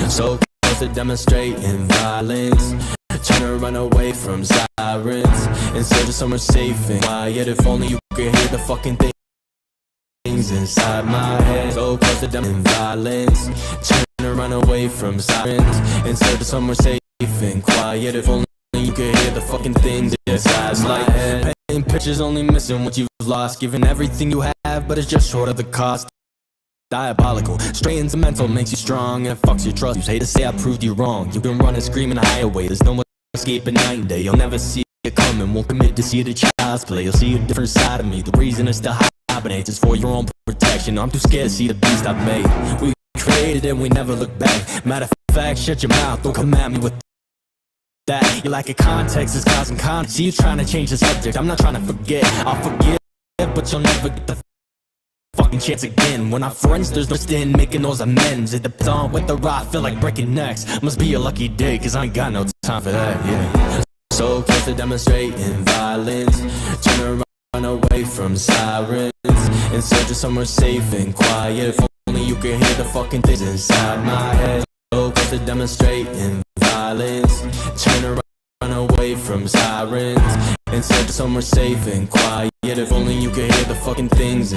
So close to demonstrating violence, trying to run away from sirens instead of somewhere safe and quiet. If only you could hear the fucking things inside my head. So close to demonstrating violence, trying to run away from sirens instead of somewhere safe and quiet. If only you could hear the fucking things inside my head. Painting pictures only missing what you've lost, giving everything you have, but it's just short of the cost. Diabolical, strains the mental, makes you strong and it fucks your trust. You hate to say I proved you wrong. You can run and scream and hide away. There's no more escaping night and day. You'll never see it coming. Won't commit to see the child's play. You'll see a different side of me. The reason it's still hibernates is for your own protection. I'm too scared to see the beast I've made. We created it and we never look back. Matter of fact, shut your mouth. Don't come at me with that. You lack a context, it's causing conflict. See you trying to change the subject. I'm not trying to forget. I'll forgive, but you'll never get the fucking chance again. When our friends, there's no stand making those amends. It depends on whether I feel like breaking necks. Must be a lucky day, cause I ain't got no time for that, yeah. So close to demonstrating violence, trying to run away from sirens in search of somewhere safe and quiet. If only you could hear the fucking things inside my head. So close to demonstrating violence, trying to run away from sirens in search of somewhere safe and quiet. If only you could hear the fucking things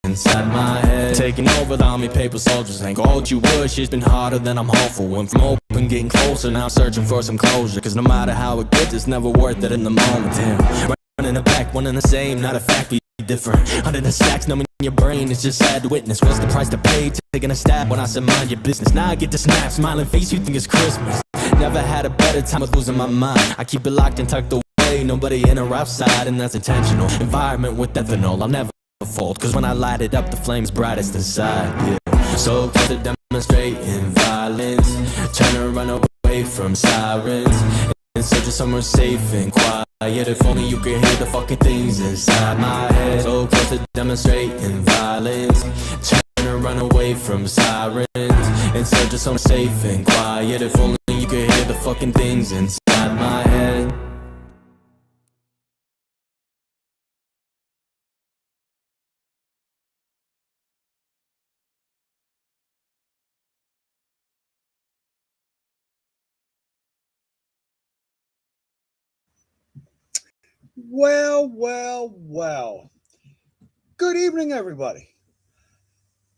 inside my head. Taking over the army paper soldiers ain't what you wish. It's been harder than I'm hopeful. Went from open, getting closer, now I'm searching for some closure. Cause no matter how it gets, it's never worth it in the moment. Damn, running it back, one and the same, not a fact, we different. Under the stacks, numbing your brain, it's just sad to witness. What's the price to pay? Taking a stab when I said mind your business. Now I get the snap, smiling face, you think it's Christmas. Never had a better time with losing my mind. I keep it locked and tucked away, nobody in or outside, and that's intentional. Environment with ethanol, I'll never fold, cause when I light it up, the flame's brightest inside, yeah. So close to demonstrating violence, trying to run away from sirens in search of somewhere safe and quiet. If only you could hear the fucking things inside my head. So close to demonstrating violence, trying to run away from sirens in search of somewhere safe and quiet. If only you could hear the fucking things inside my head. Well. Good evening, everybody.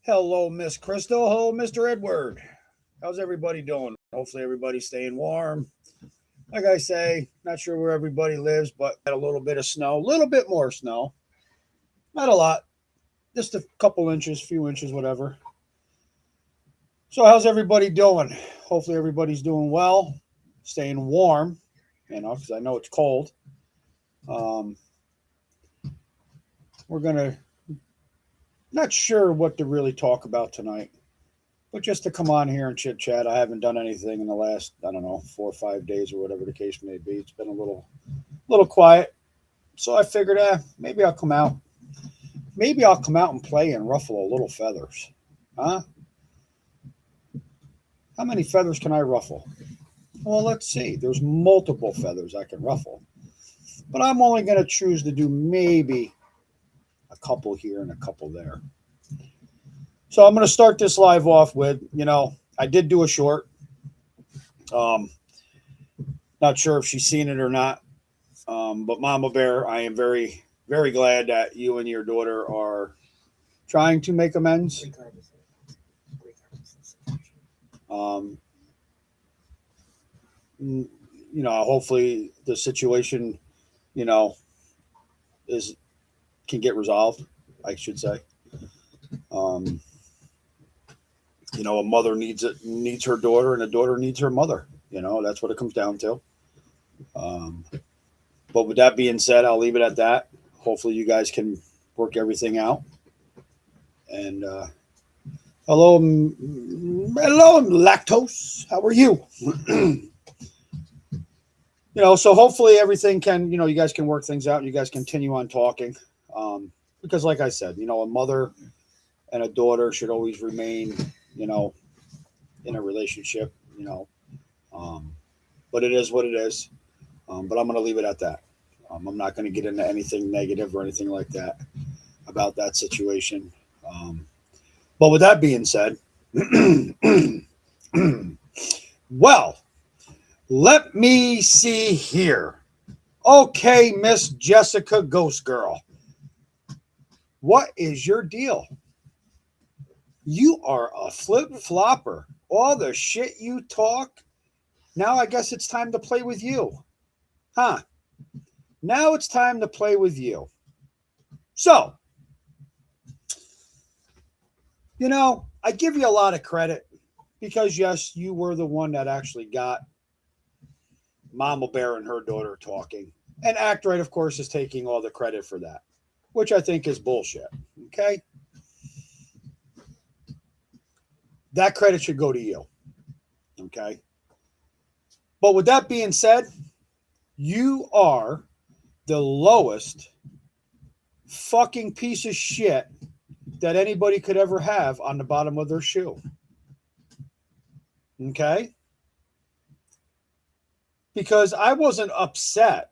Hello, Miss Crystal. Hello, Mr. Edward. How's everybody doing? Hopefully everybody's staying warm. Like I say, not sure where everybody lives, but had a little bit of snow, a little bit more snow. Not a lot. Just a couple inches, few inches, whatever. So how's everybody doing? Hopefully everybody's doing well, staying warm, because I know it's cold. We're gonna, not sure what to really talk about tonight, but just to come on here and chit chat. I haven't done anything in the last, 4 or 5 days or whatever the case may be. It's been a little quiet. So I figured, maybe I'll come out. Maybe I'll come out and play and ruffle a little feathers. Huh? How many feathers can I ruffle? Well, let's see. There's multiple feathers I can ruffle. But I'm only going to choose to do maybe a couple here and a couple there. So I'm going to start this live off with, I did do a short. Not sure if she's seen it or not. But Mama Bear, I am very, very glad that you and your daughter are trying to make amends. Hopefully the situation can get resolved, I should say. A mother needs her daughter, and a daughter needs her mother. That's what it comes down to. But with that being said, I'll leave it at that. Hopefully you guys can work everything out. And hello, Lactose. How are you? So hopefully everything can, you guys can work things out. You guys continue on talking. Because like I said, a mother and a daughter should always remain, in a relationship, but it is what it is. But I'm going to leave it at that. I'm not going to get into anything negative or anything like that about that situation. But with that being said, Well, let me see here. Okay, Miss Jessica Ghost Girl. What is your deal? You are a flip-flopper. All the shit you talk. Now I guess it's time to play with you. Huh? Now it's time to play with you. So, I give you a lot of credit because, yes, you were the one that actually got Mama Bear and her daughter talking. And Act Right, of course, is taking all the credit for that, which I think is bullshit. Okay? That credit should go to you. Okay? But with that being said, you are the lowest fucking piece of shit that anybody could ever have on the bottom of their shoe. Okay? Because I wasn't upset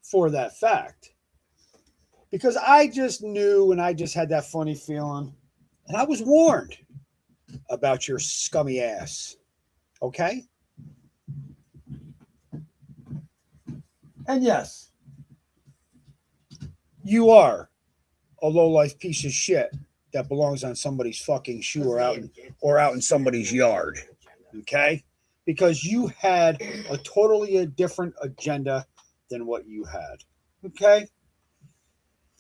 for that fact. Because I just knew and I just had that funny feeling. And I was warned about your scummy ass. Okay? And yes, you are a low-life piece of shit that belongs on somebody's fucking shoe or out in somebody's yard. Okay? Because you had a totally different agenda than what you had. Okay?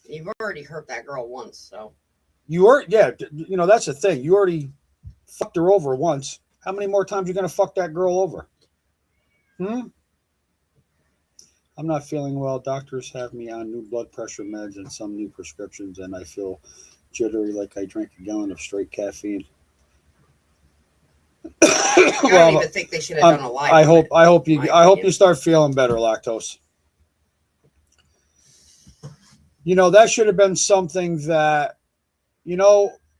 You've already hurt that girl once, so. You are, yeah, that's the thing. You already fucked her over once. How many more times are you going to fuck that girl over? I'm not feeling well. Doctors have me on new blood pressure meds and some new prescriptions, and I feel jittery like I drank a gallon of straight caffeine. I don't even think they should have done a live. I hope you start feeling better, Lactose. That should have been something that,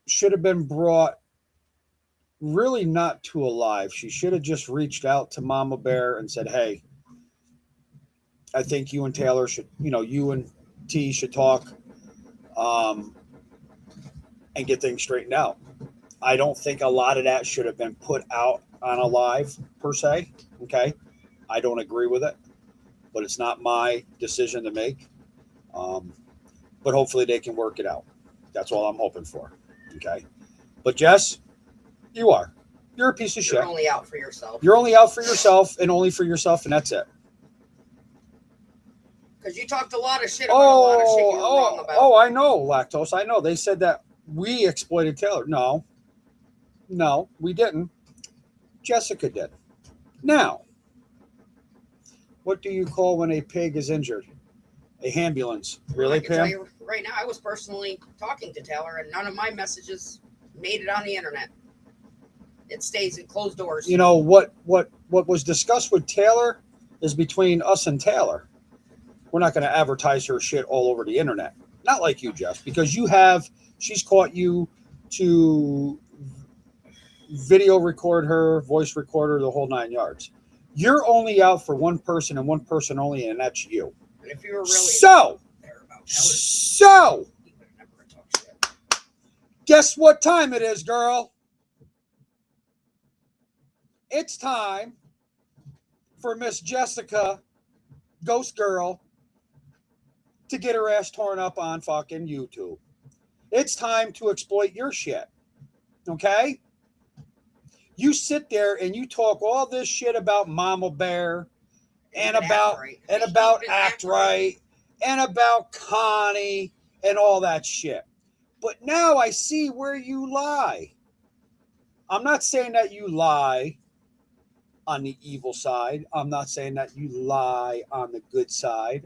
should have been brought really not to a live. She should have just reached out to Mama Bear and said, hey, I think you and Taylor should, you and T should talk and get things straightened out. I don't think a lot of that should have been put out on a live per se. Okay. I don't agree with it, but it's not my decision to make. But hopefully they can work it out. That's all I'm hoping for. Okay. But Jess, you're a piece of shit. You're only out for yourself. You're only out for yourself and only for yourself, and that's it. Because you talked a lot of shit about a lot of shit you were wrong about. Oh, I know, Lactose. I know. They said that we exploited Taylor. No, we didn't. Jessica did. Now, what do you call when a pig is injured? A ambulance. Really, Pam? Tell you right now, I was personally talking to Taylor, and none of my messages made it on the internet. It stays in closed doors. What was discussed with Taylor is between us and Taylor. We're not going to advertise her shit all over the internet. Not like you, Jeff, because she's caught you to video record her, voice record her, the whole 9 yards. You're only out for one person and one person only, and that's you. And if you were really so, guess what time it is, girl? It's time for Miss Jessica, Ghost Girl, to get her ass torn up on fucking YouTube. It's time to exploit your shit. Okay? You sit there and you talk all this shit about Mama Bear and about Act Right and about Connie and all that shit. But now I see where you lie. I'm not saying that you lie on the evil side. I'm not saying that you lie on the good side.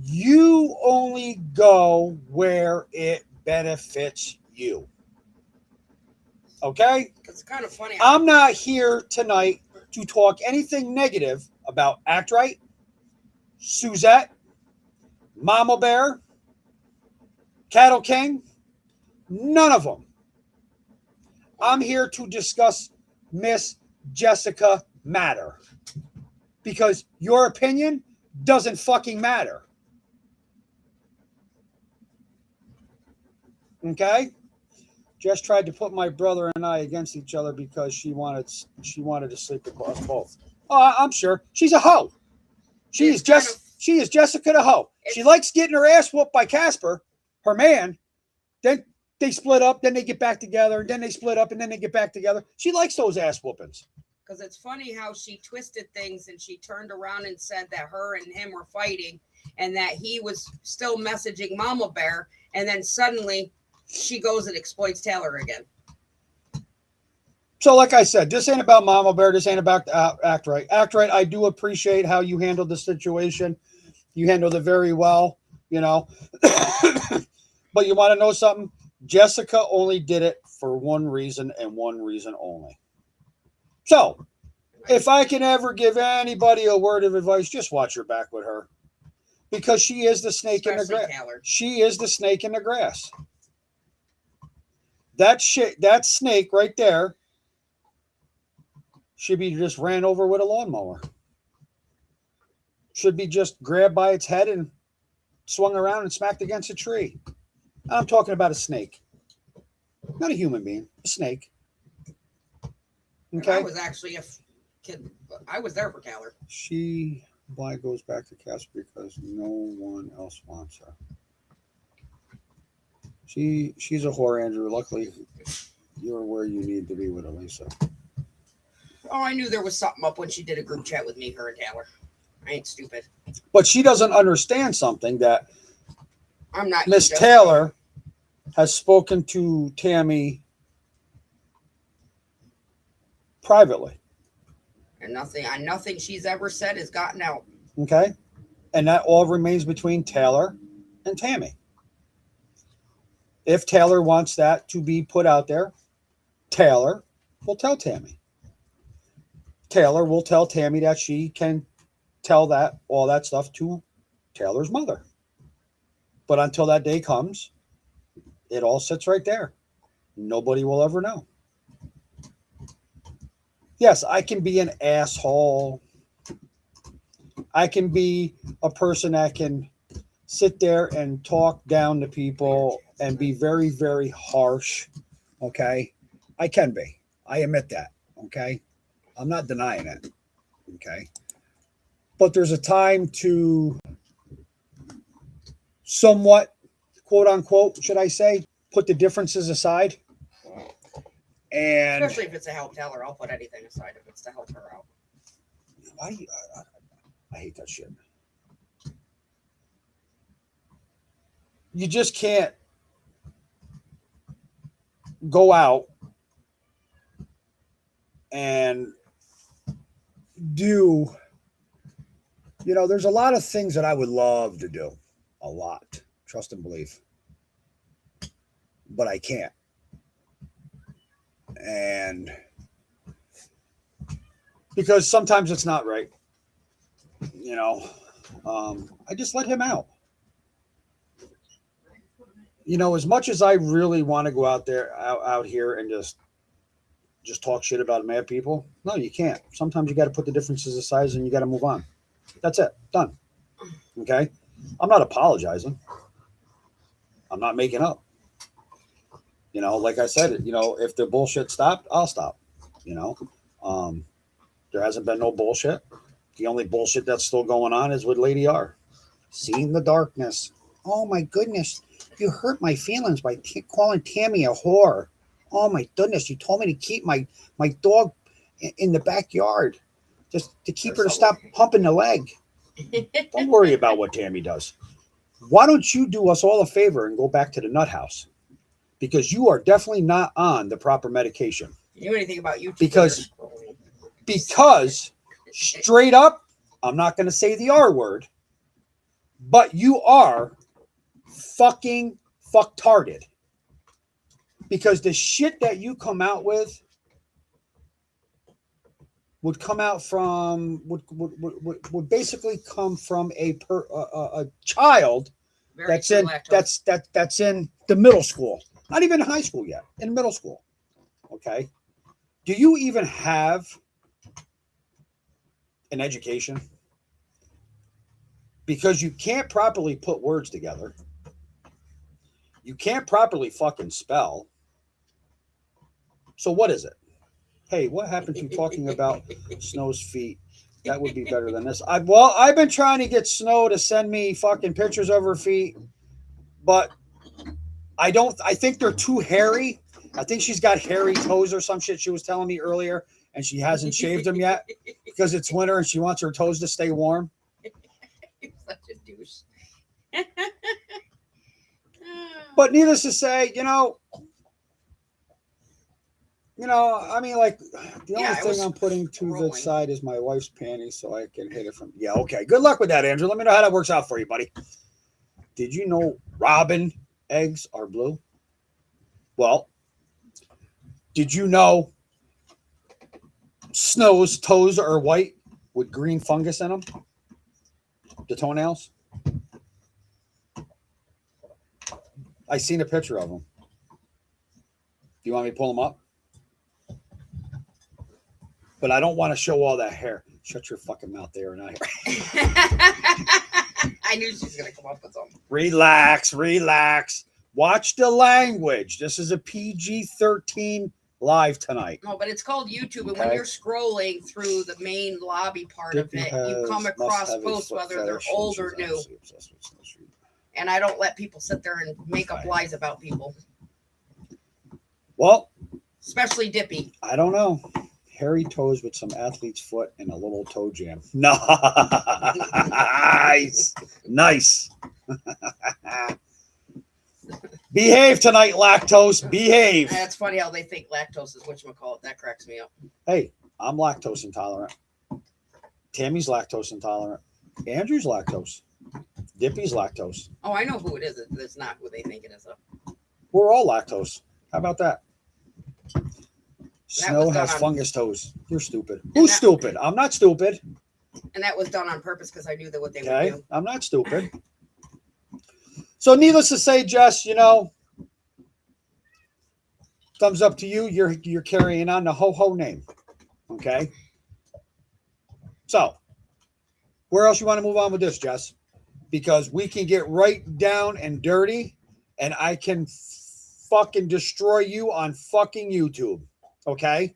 You only go where it benefits you. Okay? It's kind of funny. I'm not here tonight to talk anything negative about Act Right, Suzette, Mama Bear, Cattle King, none of them. I'm here to discuss Miss Jessica Matter because your opinion doesn't fucking matter. Okay? Jess tried to put my brother and I against each other because she wanted to sleep with us both. Oh, I'm sure she's a hoe. She is Jessica the hoe. She likes getting her ass whooped by Casper, her man. Then they split up, then they get back together, then they split up, and then they get back together. She likes those ass whoopings. Because it's funny how she twisted things and she turned around and said that her and him were fighting and that he was still messaging Mama Bear. And then suddenly she goes and exploits Taylor again. So, like I said, this ain't about Mama Bear. This ain't about Act Right. Act Right, I do appreciate how you handled the situation. You handled it very well, you know. But you want to know something? Jessica only did it for one reason and one reason only. So, if I can ever give anybody a word of advice, just watch your back with her. Because she is the snake in the grass. She is the snake in the grass. That snake right there should be just ran over with a lawnmower. Should be just grabbed by its head and swung around and smacked against a tree. I'm talking about a snake. Not a human being, a snake. Okay. I was actually a kid. I was there for Taylor. Why goes back to Casper because no one else wants her. She's a whore, Andrew. Luckily, you're where you need to be with Elisa. Oh, I knew there was something up when she did a group chat with me, her and Taylor. I ain't stupid. But she doesn't understand something that I'm not. Miss Taylor has spoken to Tammy privately. And nothing she's ever said has gotten out. Okay. And that all remains between Taylor and Tammy. If Taylor wants that to be put out there, Taylor will tell Tammy. Taylor will tell Tammy that she can tell all that stuff to Taylor's mother. But until that day comes, it all sits right there. Nobody will ever know. Yes, I can be an asshole. I can be a person that can sit there and talk down to people and be very, very harsh. Okay? I can be. I admit that. Okay? I'm not denying it. Okay? But there's a time to somewhat, quote unquote, should I say, put the differences aside. And especially if it's to help Taylor, I'll put anything aside if it's to help her out. I hate that shit. You just can't go out and do, there's a lot of things that I would love to do. A lot. Trust and believe. But I can't. And because sometimes it's not right. I just let him out. As much as I really want to go out here and just talk shit about mad people, no, you can't. Sometimes you got to put the differences aside and you got to move on. That's it. Done. Okay? I'm not apologizing. I'm not making up. Like I said, if the bullshit stopped, I'll stop. There hasn't been no bullshit. The only bullshit that's still going on is with Lady R. Seeing the darkness. Oh my goodness. You hurt my feelings by calling Tammy a whore. Oh my goodness. You told me to keep my dog in the backyard. Just to keep her to stop pumping the leg. Don't worry about what Tammy does. Why don't you do us all a favor and go back to the nut house? Because you are definitely not on the proper medication. You know anything about YouTube? Because straight up, I'm not going to say the R word, but you are fucking fucktarded. Because the shit that you come out with would basically come from a child that's in the middle school. Not even in high school yet, in middle school. Okay. Do you even have an education? Because you can't properly put words together. You can't properly fucking spell. So what is it? Hey, what happened to talking about Snow's feet? That would be better than this. I've been trying to get Snow to send me fucking pictures of her feet, but I think they're too hairy. I think she's got hairy toes or some shit she was telling me earlier, and she hasn't shaved them yet because it's winter and she wants her toes to stay warm. You're such a douche. But needless to say, I mean, like, the only thing I'm putting to the side is my wife's panties so I can hit it from. Yeah, okay. Good luck with that, Andrew. Let me know how that works out for you, buddy. Did you know robin eggs are blue? Well, did you know Snow's toes are white with green fungus in them? The toenails? I seen a picture of them. Do you want me to pull them up? But I don't want to show all that hair. Shut your fucking mouth there and I. I knew she was going to come up with something. Relax. Watch the language. This is a PG-13 live tonight. No, but it's called YouTube, and when you're scrolling through the main lobby part of it, you come across posts, whether they're old or new. And I don't let people sit there and make up lies about people. Well, especially Dippy. I don't know. Hairy toes with some athlete's foot and a little toe jam. Nice. Behave tonight, lactose. Behave. That's funny how they think lactose is whatchamacallit. That cracks me up. Hey, I'm lactose intolerant. Tammy's lactose intolerant. Andrew's lactose. Dippy's lactose. Oh, I know who it is. It's not who they think it is. We're all lactose. How about that? Snow has fungus toes. You're stupid. Who's stupid? I'm not stupid. And that was done on purpose because I knew that what they would do. I'm not stupid. So needless to say, Jess, thumbs up to you. You're carrying on the ho-ho name. Okay? So, where else you want to move on with this, Jess? Because we can get right down and dirty, and I can fucking destroy you on fucking YouTube. Okay?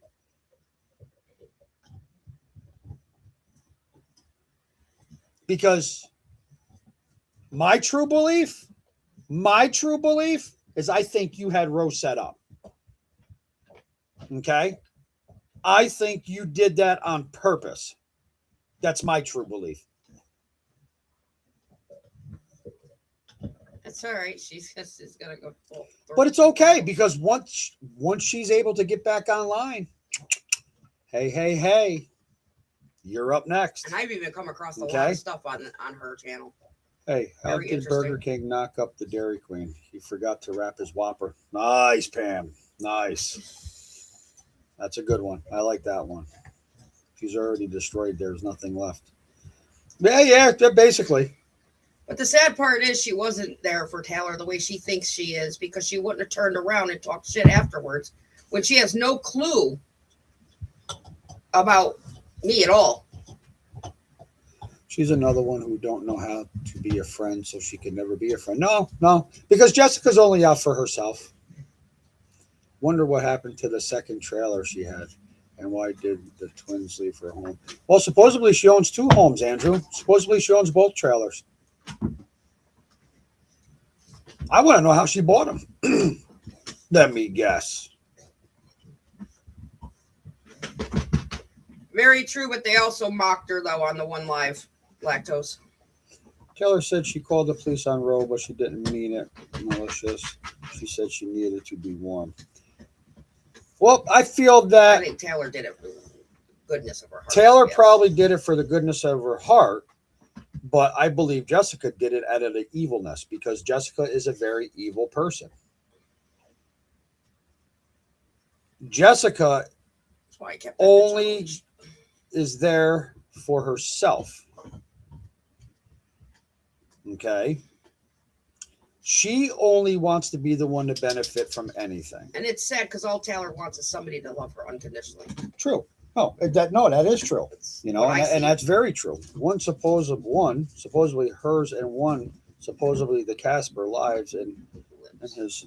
Because my true belief is I think you had Rose set up. Okay? I think you did that on purpose. That's my true belief. It's all right. She's gonna go full. But it's okay because once she's able to get back online, hey, you're up next. And I've even come across a lot of stuff on her channel. Hey, how did Burger King knock up the Dairy Queen? He forgot to wrap his Whopper. Nice, Pam. Nice. That's a good one. I like that one. She's already destroyed. There's nothing left. Yeah, basically. But the sad part is she wasn't there for Taylor the way she thinks she is, because she wouldn't have turned around and talked shit afterwards when she has no clue about me at all. She's another one who don't know how to be a friend, so she can never be a friend. No, because Jessica's only out for herself. Wonder what happened to the second trailer she had, and why did the twins leave her home? Well, supposedly she owns 2 homes, Andrew. Supposedly she owns both trailers. I want to know how she bought them. Let me guess. Very true, but they also mocked her, though, on the one live lactose. Taylor said she called the police on Roe, but she didn't mean it malicious. She said she needed to be warm. Well, I feel that... I think Taylor did it for the goodness of her heart. Taylor probably did it for the goodness of her heart, but I believe Jessica did it out of the evilness, because Jessica is a very evil person. Jessica only is there for herself. Okay? She only wants to be the one to benefit from anything. And it's sad because all Taylor wants is somebody to love her unconditionally. True. That is true. And that's very true. One supposedly hers, and one supposedly the Casper lives in his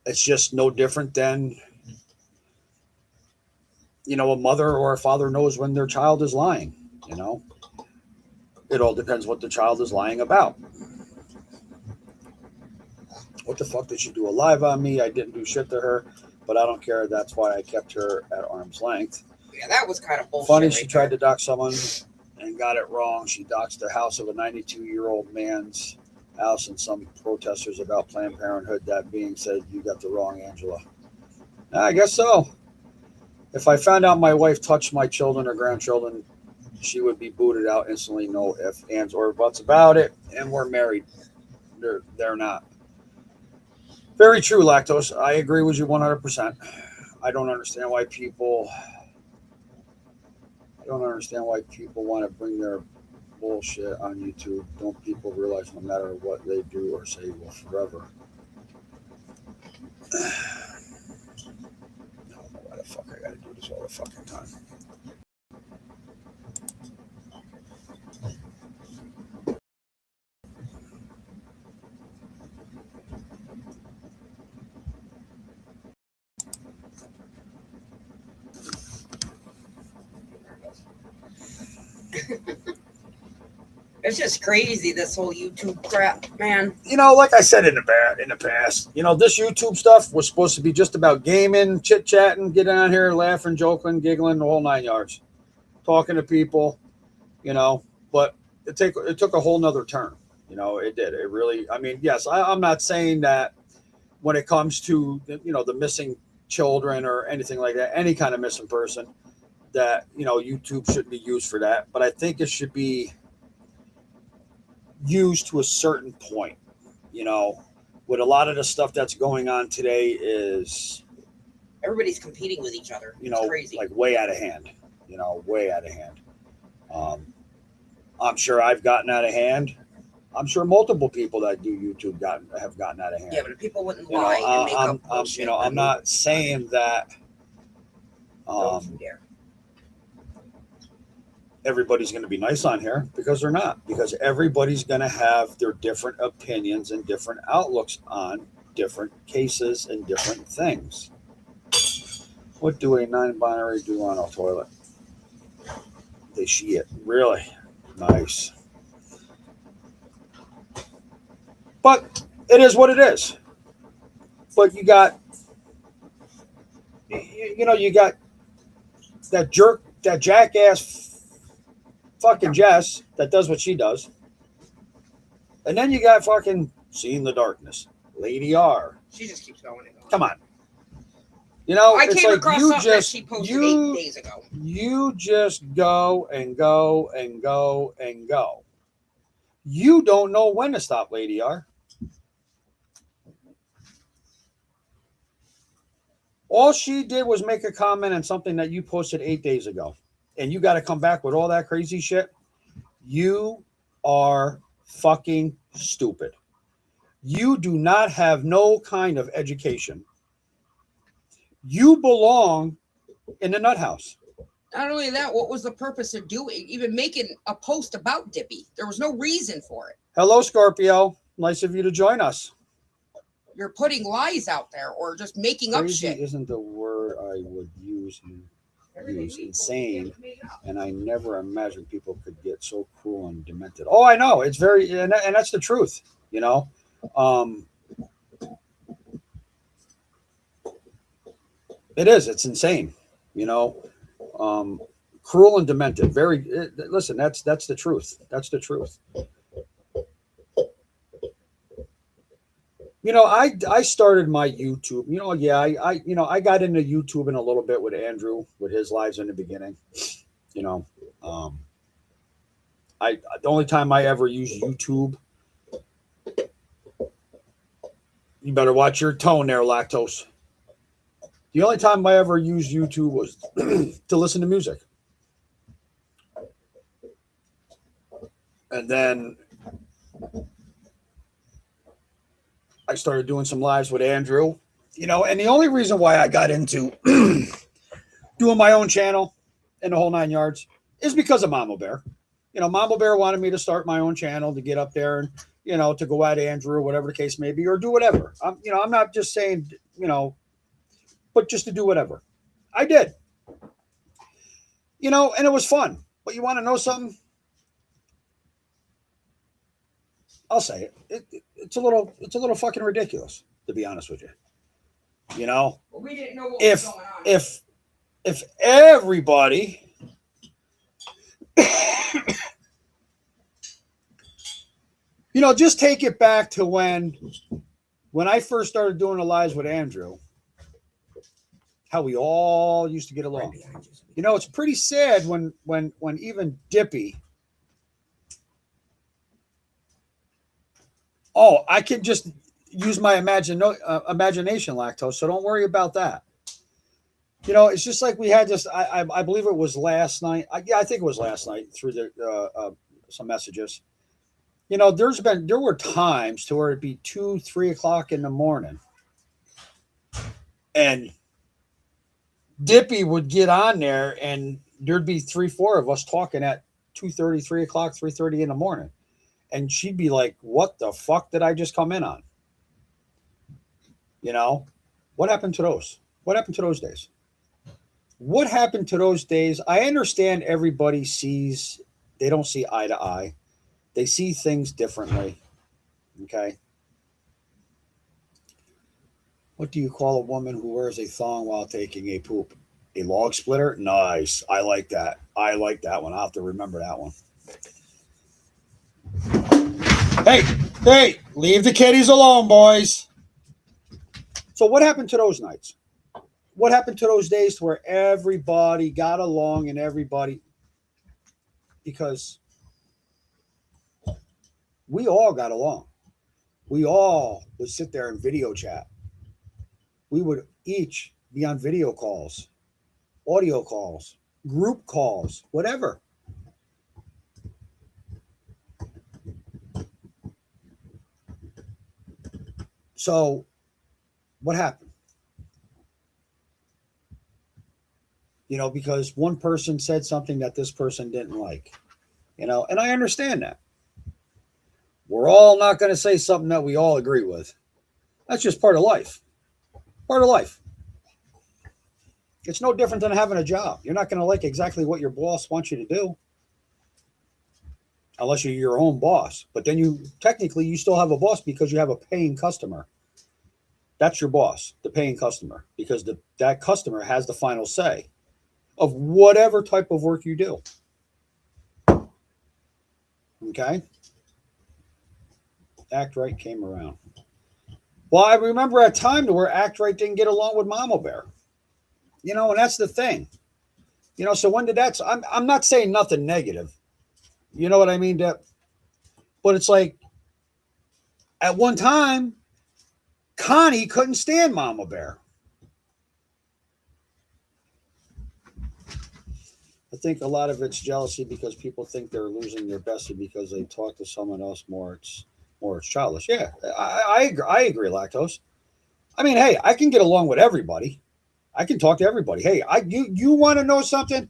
It's just no different than, a mother or a father knows when their child is lying. It all depends what the child is lying about. What the fuck did she do a live on me? I didn't do shit to her, but I don't care. That's why I kept her at arm's length. Yeah, that was kind of bullshit. Funny, right she tried there. to dox someone and got it wrong. She doxed the house of a 92-year-old man's house and some protesters about Planned Parenthood. That being said, you got the wrong Angela. I guess so. If I found out my wife touched my children or grandchildren, she would be booted out instantly. No ifs, ands, or buts about it. And we're married. They're not. Very true, Lactose. I agree with you 100%. I don't understand why people want to bring their bullshit on YouTube. Don't people realize no matter what they do or say will forever? I don't know why the fuck I gotta do this all the fucking time. It's just crazy, this whole YouTube crap, man. Like I said in the past, this YouTube stuff was supposed to be just about gaming, chit chatting, getting on here, laughing, joking, giggling, the whole 9 yards, talking to people, but it took a whole nother turn. It did. It really. I mean, yes, I'm not saying that when it comes to the missing children or anything like that, any kind of missing person, that YouTube shouldn't be used for that. But I think it should be used to a certain point. With a lot of the stuff that's going on today is Everybody's competing with each other. It's crazy. like way out of hand. Way out of hand. I'm sure I've gotten out of hand. I'm sure multiple people that do YouTube have gotten out of hand. Yeah, but people wouldn't lie and make up bullshit. I'm not saying that Don't you dare. everybody's going to be nice on here, because they're not. Because everybody's going to have their different opinions and different outlooks on different cases and different things. What do a non-binary do on a toilet? They shit. Really? Nice. But it is what it is. But you got that jerk, that jackass fucking Jess that does what she does. And then you got fucking Seeing the Darkness, Lady R. She just keeps going and going. Come on. I it's came like across something that she posted 8 days ago. You just go and go and go and go. You don't know when to stop, Lady R. All she did was make a comment on something that you posted 8 days ago. And you got to come back with all that crazy shit. You are fucking stupid. You do not have no kind of education. You belong in the nut house. Not only that, what was the purpose of even making a post about Dippy? There was no reason for it. Hello, Scorpio. Nice of you to join us. You're putting lies out there or just making up Crazy shit. isn't the word I would use. Insane, and I never imagined people could get so cruel and demented. Oh, I know. It's very, and that's the truth. It is. It's insane. Cruel and demented. Listen, that's the truth. That's the truth. I started my YouTube. I got into YouTube in a little bit with Andrew, with his lives in the beginning. The only time I ever used YouTube. You better watch your tone there, Lactose. The only time I ever used YouTube was to listen to music. And then I started doing some lives with Andrew, and the only reason why I got into doing my own channel and the whole 9 yards is because of Mama Bear. Mama Bear wanted me to start my own channel to get up there and to go at Andrew or whatever the case may be, or do whatever. I'm not just saying, but just to do whatever. I did, and it was fun. But you want to know something? I'll say it's a little fucking ridiculous, to be honest with you. Well, we didn't know what was If going on. if everybody just take it back to when I first started doing the lives with Andrew, how we all used to get along. It's pretty sad when even Dippy. Oh, I can just use my imagination, Lactose. So don't worry about that. It's just like we had this. I believe it was last night. I think it was last night through the some messages. There were times to where it'd be 2, 3 o'clock in the morning, and Dippy would get on there, and there'd be 3, 4 of us talking at 2:30, 3 o'clock, 3:30 in the morning, and she'd be like, "What the fuck did I just come in on?" What happened to those? What happened to those days? What happened to those days? I understand everybody they don't see eye to eye. They see things differently. Okay. What do you call a woman who wears a thong while taking a poop? A log splitter? Nice. I like that. I like that one. I'll have to remember that one. Hey, leave the kiddies alone, boys. So what happened to those nights? What happened to those days to where everybody got along and everybody, because we all got along. We all would sit there and video chat. We would each be on video calls, audio calls, group calls, whatever. So what happened? Because one person said something that this person didn't like, and I understand that. We're all not going to say something that we all agree with. That's just part of life. Part of life. It's no different than having a job. You're not going to like exactly what your boss wants you to do, unless you're your own boss. But then you still have a boss because you have a paying customer. That's your boss, the paying customer, because that customer has the final say of whatever type of work you do. Okay? Act Right came around. Well, I remember a time to where Act Right didn't get along with Mama Bear. And that's the thing. So when did that? I'm not saying nothing negative. You know what I mean? But it's like, at one time, Connie couldn't stand Mama Bear. I think a lot of it's jealousy because people think they're losing their bestie because they talk to someone else more. It's childish. Yeah, I agree, Lactose. I mean, hey, I can get along with everybody. I can talk to everybody. Hey, you want to know something?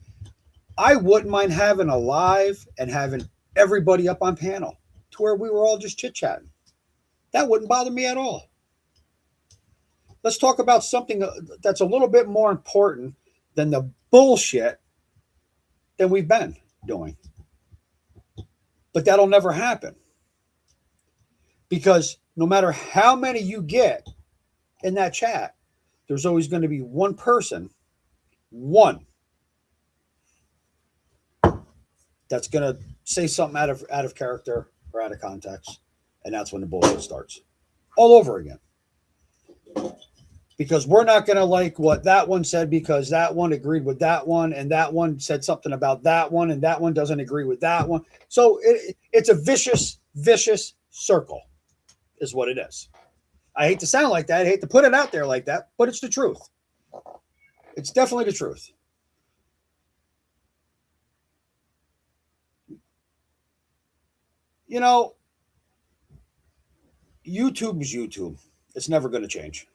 I wouldn't mind having a live and having everybody up on panel to where we were all just chit-chatting. That wouldn't bother me at all. Let's talk about something that's a little bit more important than the bullshit that we've been doing. But that'll never happen. Because no matter how many you get in that chat, there's always going to be one person, that's going to say something out of character or out of context. And that's when the bullshit starts. All over again. Because we're not going to like what that one said because that one agreed with that one and that one said something about that one and that one doesn't agree with that one. So it's a vicious circle is what it is. I hate to sound like that. I hate to put it out there like that, but it's the truth. It's definitely the truth. YouTube is YouTube. It's never going to change.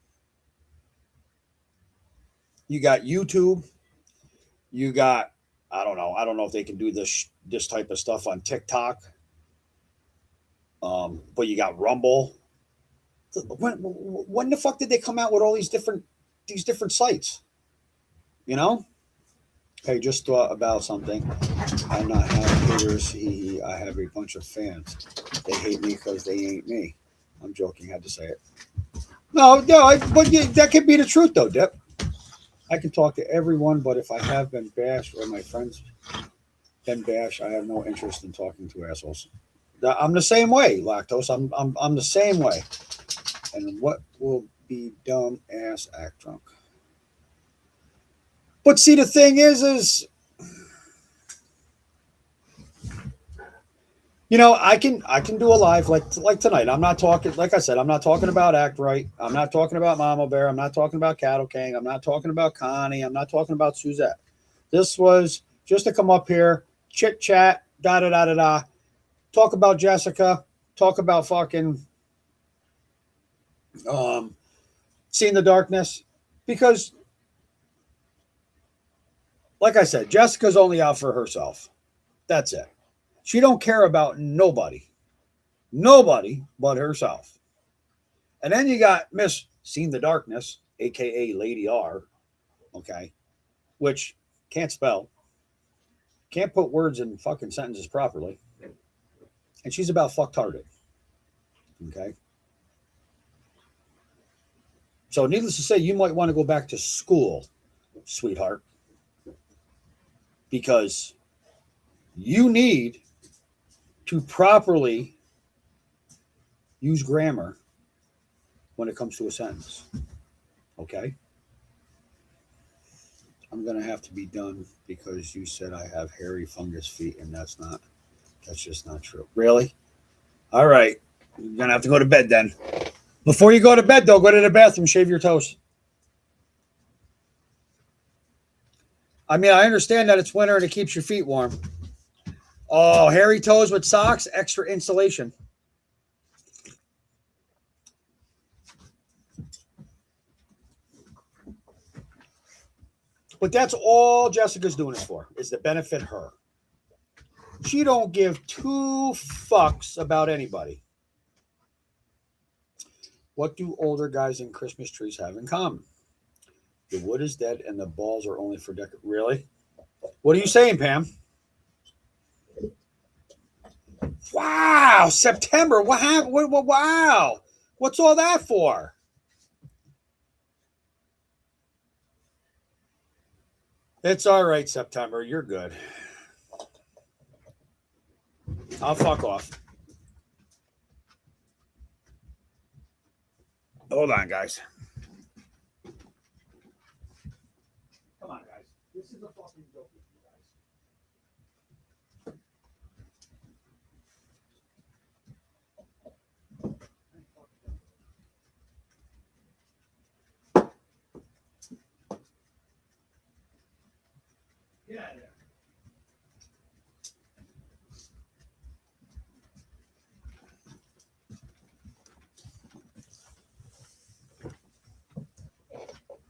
You got YouTube. You got, I don't know if they can do this type of stuff on TikTok. But you got Rumble. When the fuck did they come out with all these different sites? You know? Hey, just thought about something. I not have haters. I have a bunch of fans. They hate me because they ain't me. I'm joking. Had to say it. No, but that could be the truth, though, Dip. I can talk to everyone, but if I have been bashed or my friends been bashed, I have no interest in talking to assholes. I'm the same way, Lactose. I'm the same way. And what will be dumb ass act drunk? But see, the thing is, you know, I can do a live like tonight. I'm not talking, like I said, I'm not talking about Act Right. I'm not talking about Mama Bear. I'm not talking about Cattle King. I'm not talking about Connie. I'm not talking about Suzette. This was just to come up here, chit chat, da da da da da, talk about Jessica, talk about fucking Seeing the Darkness, because, like I said, Jessica's only out for herself. That's it. She don't care about nobody but herself. And then you got Miss Seen the Darkness, aka Lady R, okay, which can't spell, can't put words in fucking sentences properly, and she's about fucktarded. Okay. So needless to say, you might want to go back to school, sweetheart, because you need to properly use grammar when it comes to a sentence. Okay? I'm going to have to be done because you said I have hairy fungus feet, and that's just not true. Really? All right. You're going to have to go to bed then. Before you go to bed, though, go to the bathroom, shave your toes. I mean, I understand that it's winter and it keeps your feet warm. Oh, hairy toes with socks, extra insulation. But that's all Jessica's doing it for, is to benefit her. She don't give two fucks about anybody. What do older guys and Christmas trees have in common? The wood is dead and the balls are only for decoration. Really? What are you saying, Pam? Wow, September. What happened? Wow. What's all that for? It's all right, September. You're good. I'll fuck off. Hold on, guys. Come on, guys. This is a fucking joke with you guys. Get out of there.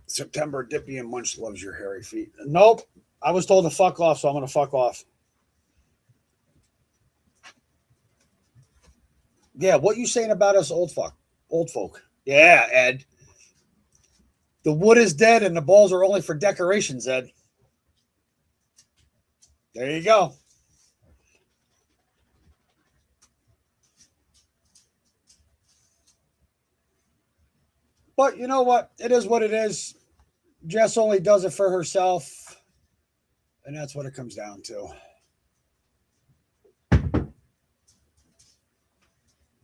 September, Dippy and Munch loves your hairy feet. Nope. I was told to fuck off, so I'm going to fuck off. Yeah, what you saying about us old folk? Yeah, Ed. The wood is dead and the balls are only for decorations, Ed. There you go. But you know what? It is what it is. Jess only does it for herself. And that's what it comes down to.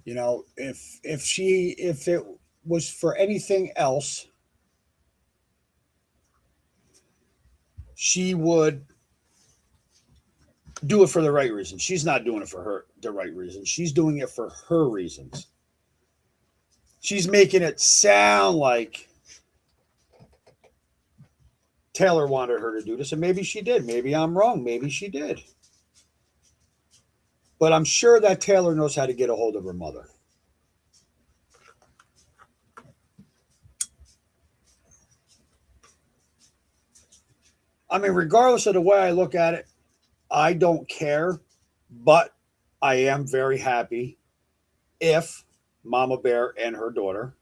You know, if it was for anything else, she would do it for the right reason. She's not doing it for the right reason. She's doing it for her reasons. She's making it sound like Taylor wanted her to do this, and maybe she did. Maybe I'm wrong. Maybe she did. But I'm sure that Taylor knows how to get a hold of her mother. I mean, regardless of the way I look at it, I don't care, but I am very happy if Mama Bear and her daughter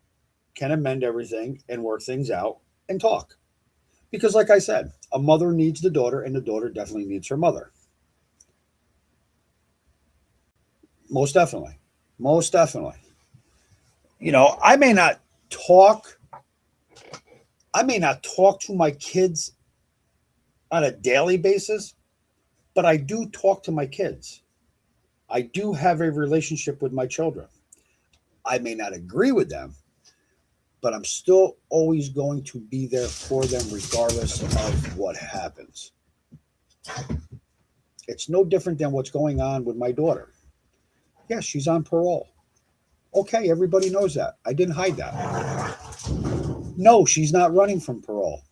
can amend everything and work things out and talk. Because, like I said, a mother needs the daughter, and the daughter definitely needs her mother. Most definitely. Most definitely. You know, talk, I may not talk to my kids on a daily basis, but I do talk to my kids. I do have a relationship with my children. I may not agree with them, but I'm still always going to be there for them regardless of what happens. It's no different than what's going on with my daughter. Yes, she's on parole. Okay, everybody knows that. I didn't hide that. No, she's not running from parole.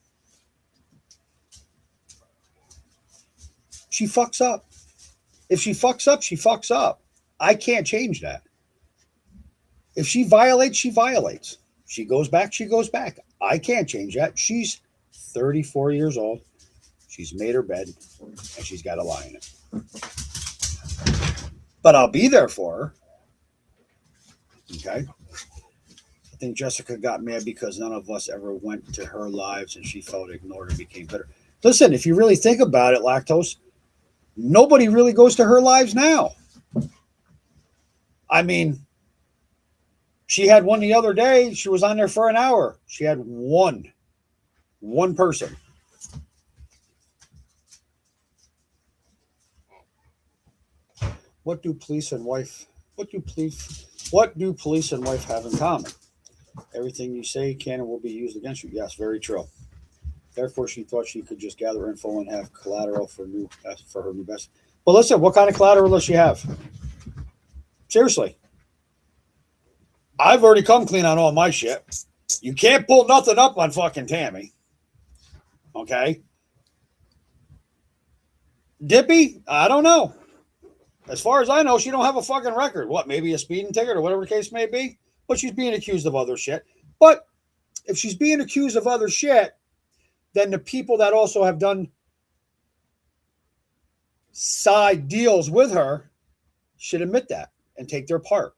She fucks up. If she fucks up, she fucks up. I can't change that. If she violates, she violates. She goes back, she goes back. I can't change that. She's 34 years old. She's made her bed, and she's got to lie in it. But I'll be there for her. Okay? I think Jessica got mad because none of us ever went to her lives and she felt ignored and became bitter. Listen, if you really think about it, Lactose, nobody really goes to her lives now. I mean, she had one the other day. She was on there for an hour. She had one person. What do police and wife have in common? Everything you say can and will be used against you. Yes, very true. Therefore, she thought she could just gather info and have collateral for her new best. But listen, what kind of collateral does she have? Seriously. I've already come clean on all my shit. You can't pull nothing up on fucking Tammy. Okay? Dippy? I don't know. As far as I know, she don't have a fucking record. What, maybe a speeding ticket or whatever the case may be? But she's being accused of other shit. But if she's being accused of other shit, then the people that also have done side deals with her should admit that and take their part.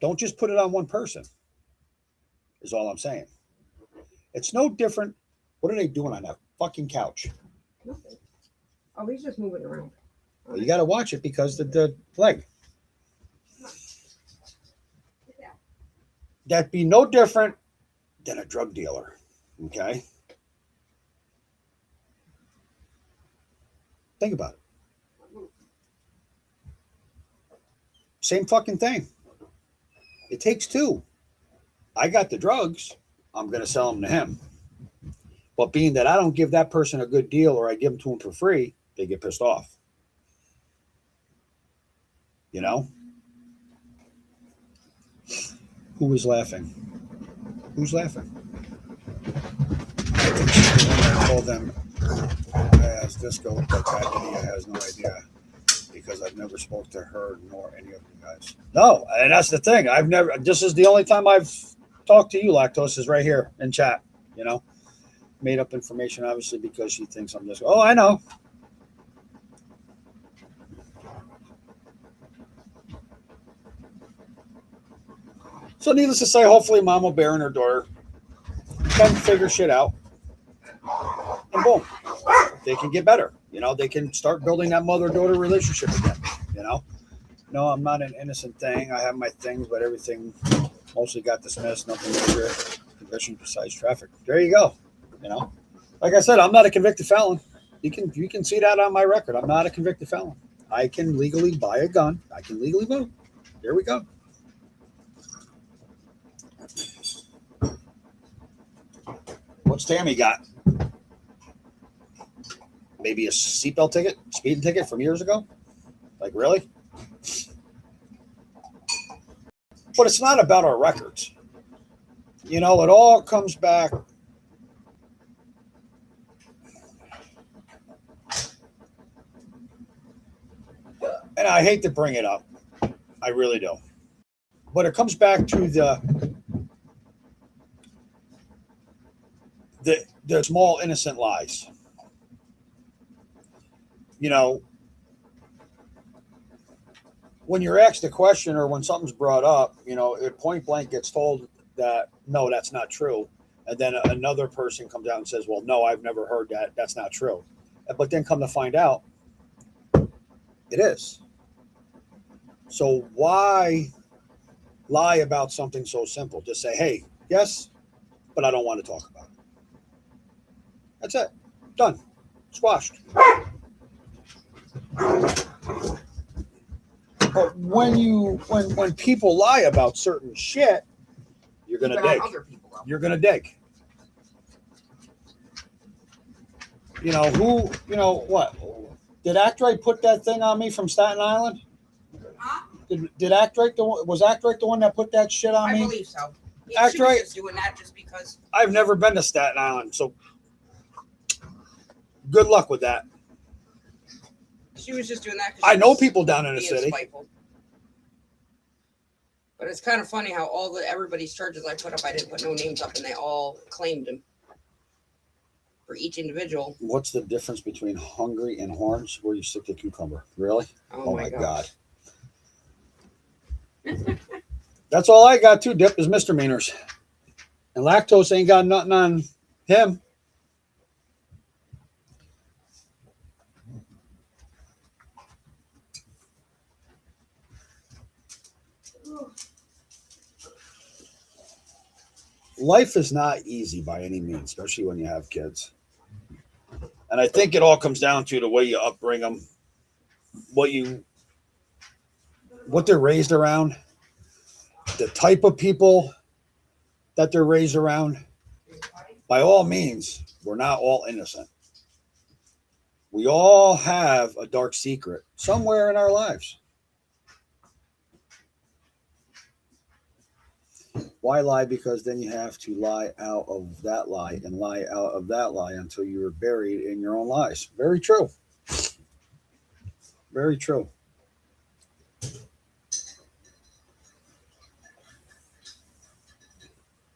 Don't just put it on one person, is all I'm saying. It's no different. What are they doing on that fucking couch? Nothing. Oh, he's just moving around. Well, you got to watch it because the leg. That'd be no different than a drug dealer. Okay? Think about it. Same fucking thing. It takes two. I got the drugs. I'm going to sell them to him. But being that I don't give that person a good deal or I give them to him for free, they get pissed off. You know? Who is laughing? Who's laughing? I think she's the one that told them as disco, but that idiot has no idea because I've never spoke to her nor any of you guys. No, and that's the thing. I've never. This is the only time I've talked to you, Lactose, is right here in chat. You know, made up information obviously because she thinks I'm just. Oh, I know. So needless to say, hopefully Mama Bear and her daughter can figure shit out. And boom, they can get better. You know, they can start building that mother-daughter relationship again. You know? No, I'm not an innocent thing. I have my things, but everything mostly got dismissed. Nothing major conviction besides traffic. There you go. You know? Like I said, I'm not a convicted felon. You can see that on my record. I'm not a convicted felon. I can legally buy a gun. I can legally vote. There we go. What's Tammy got? Maybe a seatbelt ticket, speeding ticket from years ago? Like, really? But it's not about our records. You know, it all comes back. And I hate to bring it up. I really do. But it comes back to the small innocent lies. You know, when you're asked a question or when something's brought up, it point blank gets told that no, that's not true. And then another person comes out and says, well, no, I've never heard that. That's not true. But then come to find out, it is. So why lie about something so simple? Just say, hey, yes, but I don't want to talk about it. That's it. Done. Squashed. But when people lie about certain shit, you're gonna dig. You're gonna dig. What? Did Actrite put that thing on me from Staten Island? Huh? Did Actrite was Actrite the one that put that shit on me? I believe so. She was just doing that just because. I've never been to Staten Island, so good luck with that. She was just doing that. I know people down in the city. Spiteful. But it's kind of funny how everybody's charges I put up, I didn't put no names up, and they all claimed him for each individual. What's the difference between hungry and horns? Where you stick the cucumber? Really? Oh my God. That's all I got too, Dip, is misdemeanors. And lactose ain't got nothing on him. Life is not easy by any means, especially when you have kids. And I think it all comes down to the way you upbring them, what they're raised around, the type of people that they're raised around. By all means, we're not all innocent. We all have a dark secret somewhere in our lives. Why lie? Because then you have to lie out of that lie and lie out of that lie until you're buried in your own lies. Very true. Very true.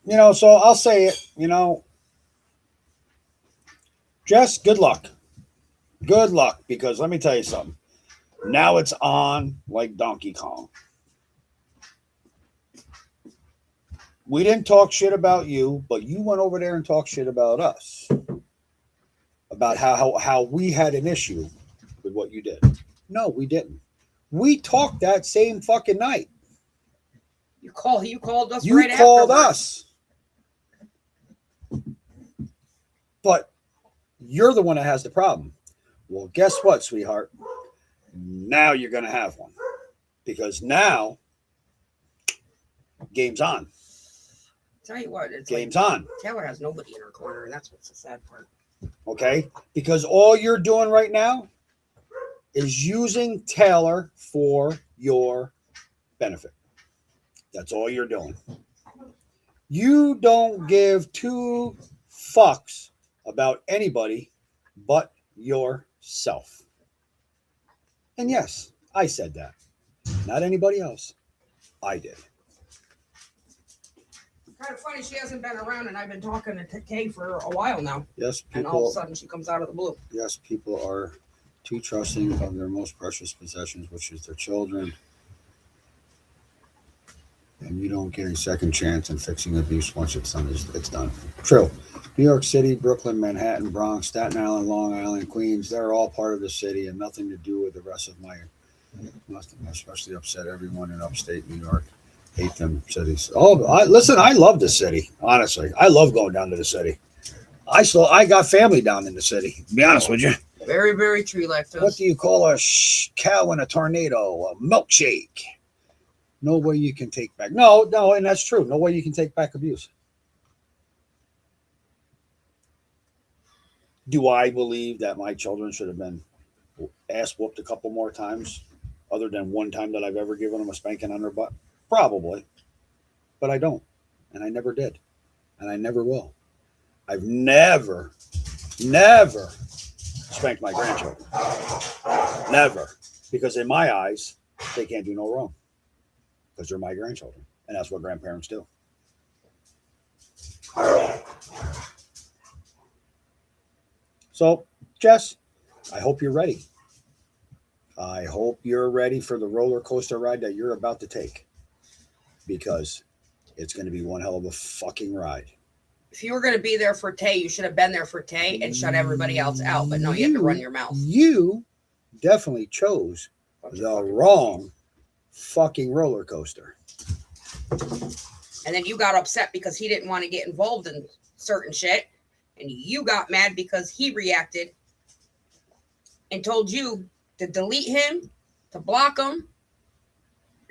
So I'll say it, Jess, good luck. Good luck, because let me tell you something. Now it's on like Donkey Kong. We didn't talk shit about you, but you went over there and talked shit about us. About how we had an issue with what you did. No, we didn't. We talked that same fucking night. You called us. You called us. But you're the one that has the problem. Well, guess what, sweetheart? Now you're going to have one. Because now, game's on. Tell you what, it's game's on. Taylor has nobody in her corner, and that's what's the sad part. Okay? Because all you're doing right now is using Taylor for your benefit. That's all you're doing. You don't give two fucks about anybody but yourself. And yes, I said that. Not anybody else. I did. Kind of funny, she hasn't been around, and I've been talking to Kay for a while now. Yes, people. And all of a sudden, she comes out of the blue. Yes, people are too trusting of their most precious possessions, which is their children. And you don't get a second chance in fixing abuse once it's done. It's done. True. New York City, Brooklyn, Manhattan, Bronx, Staten Island, Long Island, Queens, they're all part of the city and nothing to do with the rest of my, especially upset everyone in upstate New York. Hate them cities. Listen, I love the city. Honestly, I love going down to the city. I got family down in the city. To be honest with you. Very, very true, Lactose. What do you call a cow in a tornado? A milkshake. No way you can take back. No, and that's true. No way you can take back abuse. Do I believe that my children should have been ass whooped a couple more times, other than one time that I've ever given them a spanking on their butt? Probably. But I don't. And I never did. And I never will. I've never spanked my grandchildren. Never. Because in my eyes, they can't do no wrong. Because they're my grandchildren. And that's what grandparents do. So, Jess, I hope you're ready. I hope you're ready for the roller coaster ride that you're about to take, because it's going to be one hell of a fucking ride. If you were going to be there for Tay, you should have been there for Tay and shut everybody else out. But no, you had to run your mouth. You definitely chose the wrong fucking roller coaster. And then you got upset because he didn't want to get involved in certain shit. And you got mad because he reacted and told you to delete him, to block him,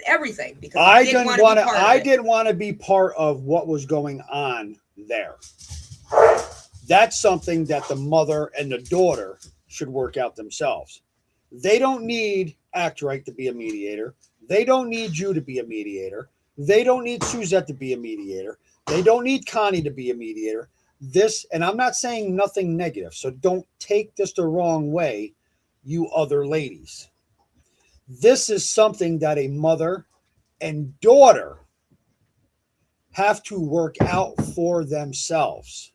everything. Because I didn't want to be part of what was going on there. That's something that the mother and the daughter should work out themselves. They don't need Act-Right to be a mediator. They don't need you to be a mediator. They don't need Suzette to be a mediator. They don't need Connie to be a mediator. This, and I'm not saying nothing negative, so don't take this the wrong way, you other ladies. This is something that a mother and daughter have to work out for themselves.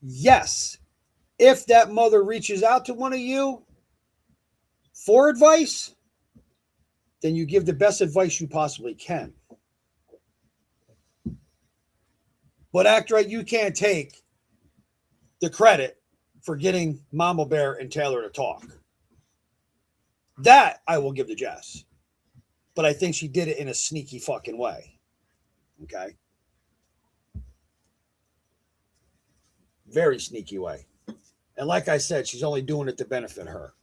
Yes, if that mother reaches out to one of you for advice, then you give the best advice you possibly can. But Act-Right, you can't take the credit for getting Mama Bear and Taylor to talk. That I will give to Jess. But I think she did it in a sneaky fucking way. Okay? Very sneaky way. And like I said, she's only doing it to benefit her.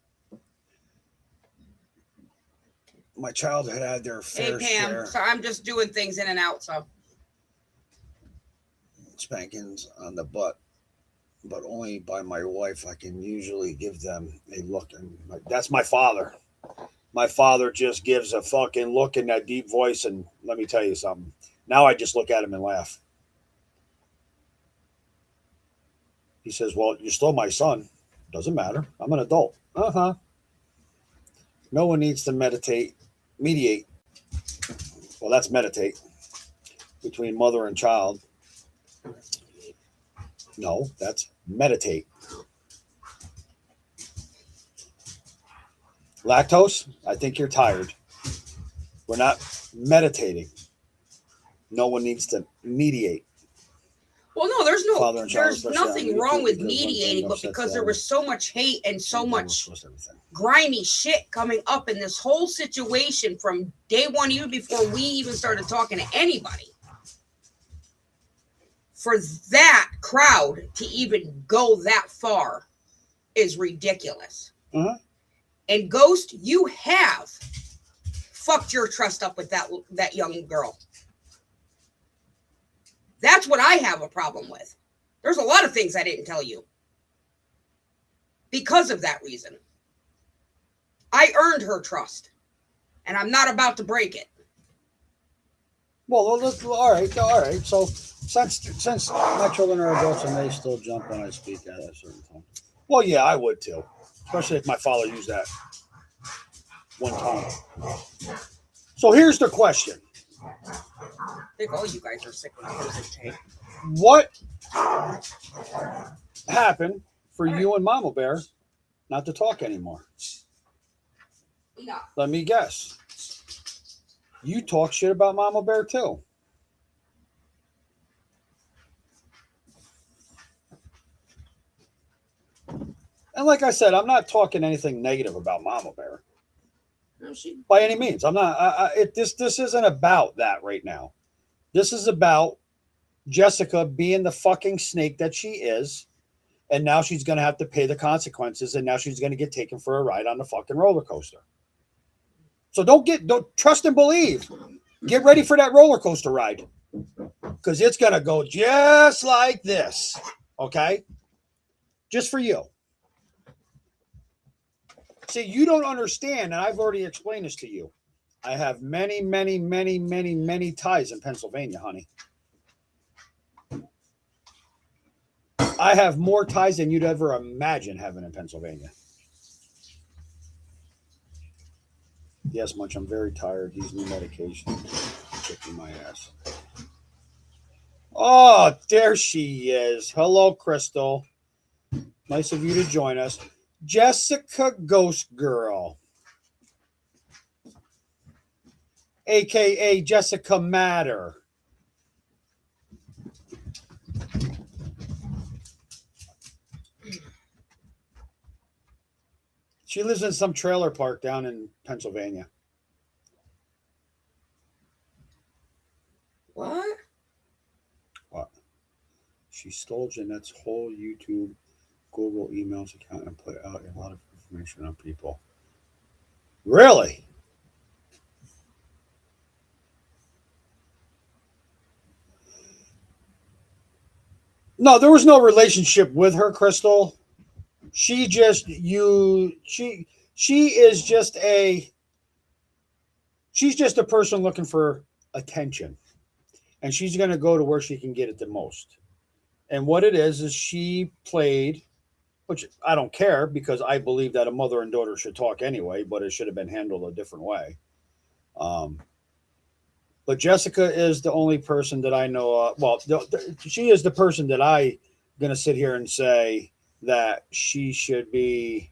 My childhood had their fair share. So I'm just doing things in and out, so. Spankings on the butt, but only by my wife. I can usually give them a look, and that's my father. My father just gives a fucking look in that deep voice, and let me tell you something. Now I just look at him and laugh. He says, well, you're still my son. Doesn't matter. I'm an adult. Uh-huh. No one needs to mediate. Well, that's meditate between mother and child. No, that's meditate. Lactose, I think you're tired. We're not meditating. No one needs to mediate. Well, no, there's nothing wrong with mediating, but because there was so much hate and so much grimy shit coming up in this whole situation from day one, even before we even started talking to anybody. For that crowd to even go that far is ridiculous. Uh-huh. And Ghost, you have fucked your trust up with that young girl. That's what I have a problem with. There's a lot of things I didn't tell you because of that reason. I earned her trust, and I'm not about to break it. Well, all right. So since my children are adults and they still jump when I speak at a certain time. Well, yeah, I would too, especially if my father used that one time. So here's the question. I think all you guys are sick of music. What happened for you and Mama Bear not to talk anymore? No. Let me guess. You talk shit about Mama Bear too. And like I said, I'm not talking anything negative about Mama Bear. No, by any means. I'm not. This isn't about that right now. This is about Jessica being the fucking snake that she is, and now she's going to have to pay the consequences, and now she's going to get taken for a ride on the fucking roller coaster. So don't trust and believe. Get ready for that roller coaster ride, because it's going to go just like this. Okay, just for you. See, you don't understand, and I've already explained this to you. I have many, many, many, many, many ties in Pennsylvania, honey. I have more ties than you'd ever imagine having in Pennsylvania. Yes, Munch, I'm very tired. These new medications kicking my ass. Oh, there she is. Hello, Crystal. Nice of you to join us. Jessica Ghost Girl, aka Jessica Matter. She lives in some trailer park down in Pennsylvania. What? What? She stole Jeanette's whole YouTube, Google emails account and put out a lot of information on people. Really? No, there was no relationship with her, Crystal. She just she is just a she's just a person looking for attention. And she's going to go to where she can get it the most. And what it is she played, which I don't care because I believe that a mother and daughter should talk anyway, but it should have been handled a different way. But Jessica is the only person that I know. She is the person that I going to sit here and say that she should be.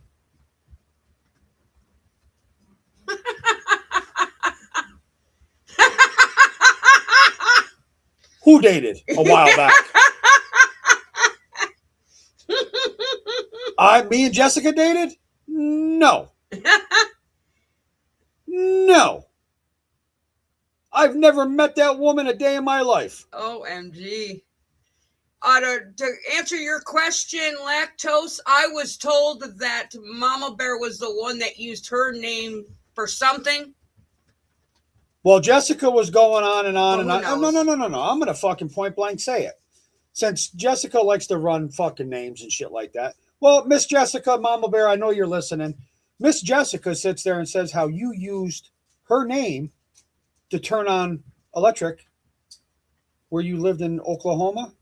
Who dated a while back? Me and Jessica dated? No. No. I've never met that woman a day in my life. OMG. To answer your question, Lactose, I was told that Mama Bear was the one that used her name for something. Well, Jessica was going on and on Well, and on. No. I'm going to fucking point blank say it. Since Jessica likes to run fucking names and shit like that. Well, Miss Jessica, Mama Bear, I know you're listening. Miss Jessica sits there and says how you used her name to turn on electric where you lived in Oklahoma,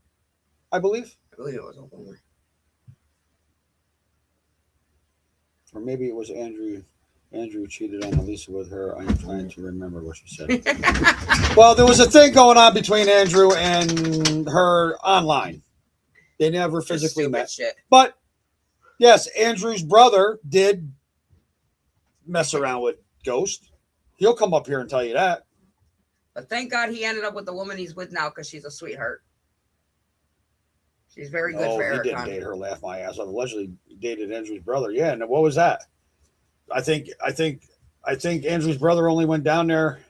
I believe. I believe it was Oklahoma. Or maybe it was Andrew. Andrew cheated on Elisa with her. I'm trying to remember what she said. Well, there was a thing going on between Andrew and her online. They never physically met. Shit. But yes, Andrew's brother did mess around with Ghost. He'll come up here and tell you that. But thank God he ended up with the woman he's with now because she's a sweetheart. She's very good for Eric. He didn't date her, laugh my ass off. Allegedly dated Andrew's brother. Yeah, and what was that? I think Andrew's brother only went down there.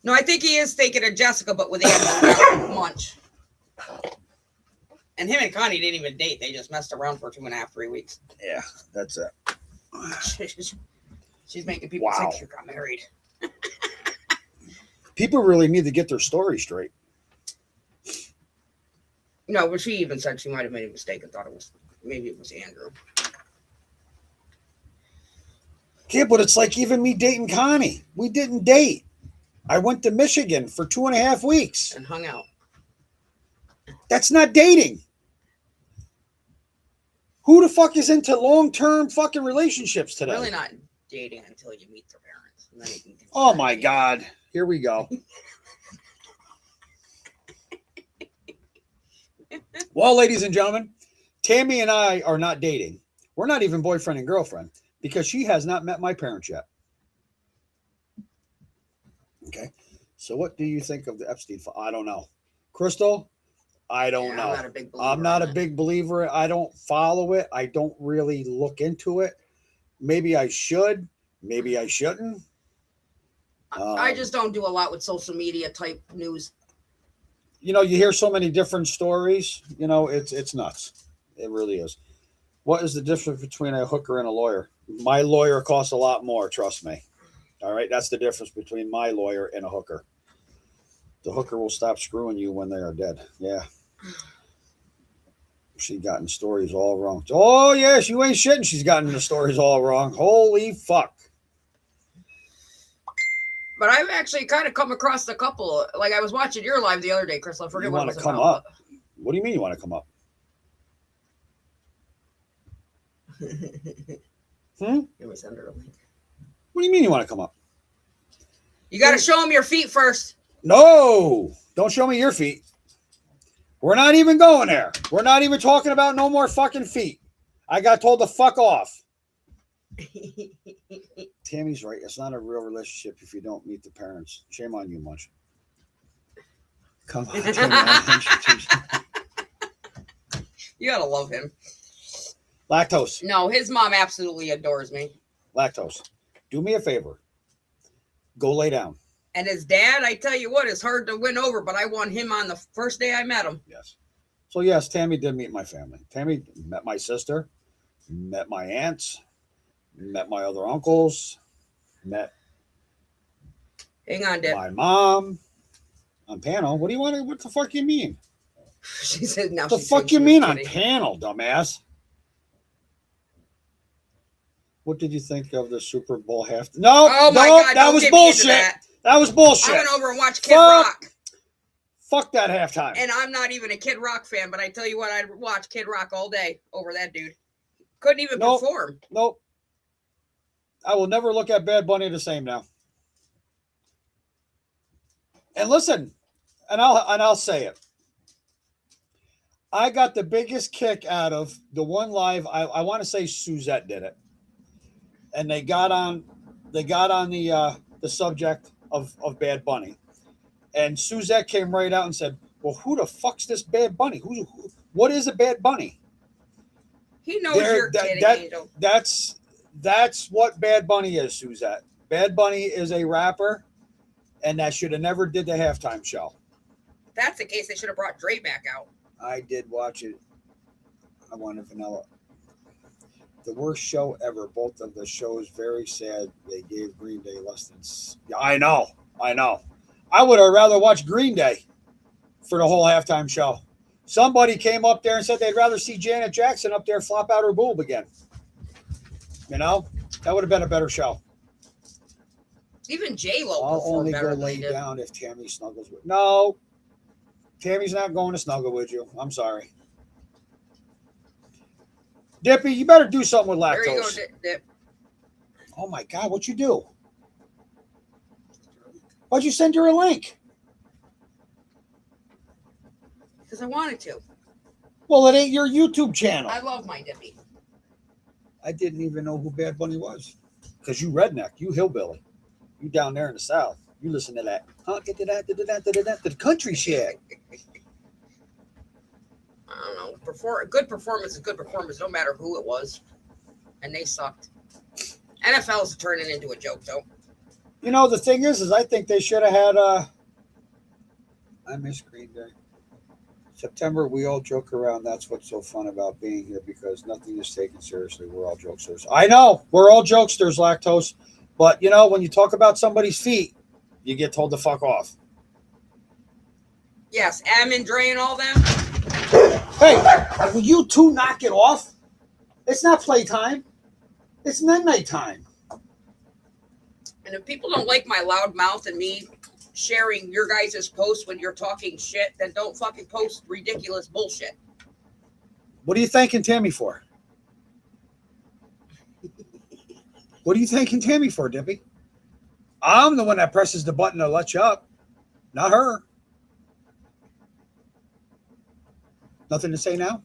No, I think he is thinking of Jessica, but with Andrew Munch. And him and Connie didn't even date. They just messed around for 2.5, 3 weeks. Yeah, that's it. She's making people think she got married. People really need to get their story straight. No, but she even said she might have made a mistake and thought maybe it was Andrew. Yeah, but it's like even me dating Connie. We didn't date. I went to Michigan for 2.5 weeks. And hung out. That's not dating. Who the fuck is into long-term fucking relationships today? Really not dating until you meet their parents. And then you can oh my God. Here we go. Well, ladies and gentlemen, Tammy and I are not dating. We're not even boyfriend and girlfriend because she has not met my parents yet. Okay. So what do you think of the Epstein file? I don't know. Crystal, I don't know. I'm not a big believer. I don't follow it. I don't really look into it. Maybe I should. Maybe I shouldn't. I just don't do a lot with social media type news. You know, you hear so many different stories. You know, it's nuts. It really is. What is the difference between a hooker and a lawyer? My lawyer costs a lot more, trust me. All right, that's the difference between my lawyer and a hooker. The hooker will stop screwing you when they are dead. Yeah. She's gotten stories all wrong. Oh, yes, you ain't shitting. She's gotten the stories all wrong. Holy fuck. But I've actually kind of come across a couple. Like I was watching your live the other day, Chris. I forget what it was come about. Up? What do you mean you want to come up? It was under a link. What do you mean you want to come up? You got to show them your feet first. No, don't show me your feet. We're not even going there. We're not even talking about no more fucking feet. I got told to fuck off. Tammy's right. It's not a real relationship if you don't meet the parents. Shame on you, Munch. Come on, Tammy. You gotta love him. Lactose. No, his mom absolutely adores me. Lactose. Do me a favor. Go lay down. And his dad, I tell you what, is hard to win over, but I won him on the first day I met him. Yes. So, yes, Tammy did meet my family. Tammy met my sister, met my aunts, met my other uncles, met Hang on, Dad. my mom on panel. What do you want? What the fuck do you mean? She said, "Now." What the fuck you mean on panel, dumbass? What did you think of the Super Bowl half? No, Oh my no, God, that don't was get me into bullshit. that. That was bullshit. I went over and watched Kid Rock. Fuck that halftime. And I'm not even a Kid Rock fan, but I tell you what, I'd watch Kid Rock all day over that dude. Couldn't even perform. Nope. I will never look at Bad Bunny the same now. And listen, and I'll say it. I got the biggest kick out of the one live. I want to say Suzette did it, and they got on the subject of Bad Bunny, and Suzette came right out and said, "Well, who the fuck's this Bad Bunny? What is a Bad Bunny?" He knows you're kidding, Angel. That's what Bad Bunny is, Suzette. Bad Bunny is a rapper, and that should have never did the halftime show. If that's the case, they should have brought Dre back out. I did watch it. I wanted vanilla. The worst show ever. Both of the shows very sad. They gave Green Day less than. Yeah, I know. I would have rather watched Green Day for the whole halftime show. Somebody came up there and said they'd rather see Janet Jackson up there flop out her boob again. You know, that would have been a better show. Even J-Lo I'll performed only better go than lay he did. down if Tammy snuggles with. No, Tammy's not going to snuggle with you. I'm sorry. Dippy, you better do something with lactose. There you go, Dip. Oh my God, what'd you do? Why'd you send her a link? Because I wanted to. Well, it ain't your YouTube channel. I love my Dippy. I didn't even know who Bad Bunny was. Because you redneck, you hillbilly. You down there in the South. You listen to that. The country shit. I don't know. Good performance is good performance, no matter who it was. And they sucked. NFL's turning into a joke, though. You know, the thing is I think they should have had I miss Green Day. September, we all joke around. That's what's so fun about being here because nothing is taken seriously. We're all jokesters. I know. We're all jokesters, Lactose. But, you know, when you talk about somebody's feet, you get told to fuck off. Yes, Am, Dre, and all them. Hey, will you two knock it off? It's not playtime. It's night time. And if people don't like my loud mouth and me sharing your guys' posts when you're talking shit, then don't fucking post ridiculous bullshit. What are you thanking Tammy for? What are you thanking Tammy for, Dippy? I'm the one that presses the button to let you up, not her. Nothing to say now?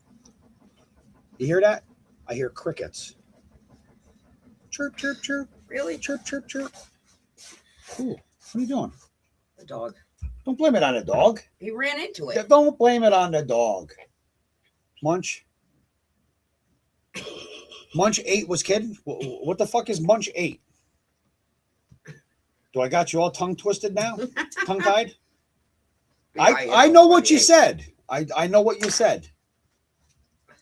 You hear that? I hear crickets. Chirp, chirp, chirp. Really? Chirp, chirp, chirp. Cool. What are you doing? The dog. Don't blame it on the dog. He ran into it. Don't blame it on the dog. Munch. Munch 8 was kidding? What the fuck is Munch 8? Do I got you all tongue twisted now? Tongue tied? I know what you said. I know what you said.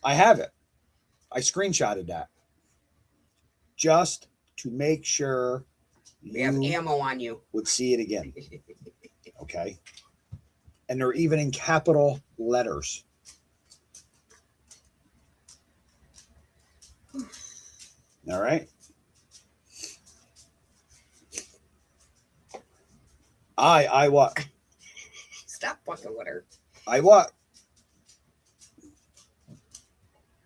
I have it. I screenshotted that. Just to make sure We have ammo on you. would see it again. Okay. And they're even in capital letters. All right. I what? Stop fucking with her. I what?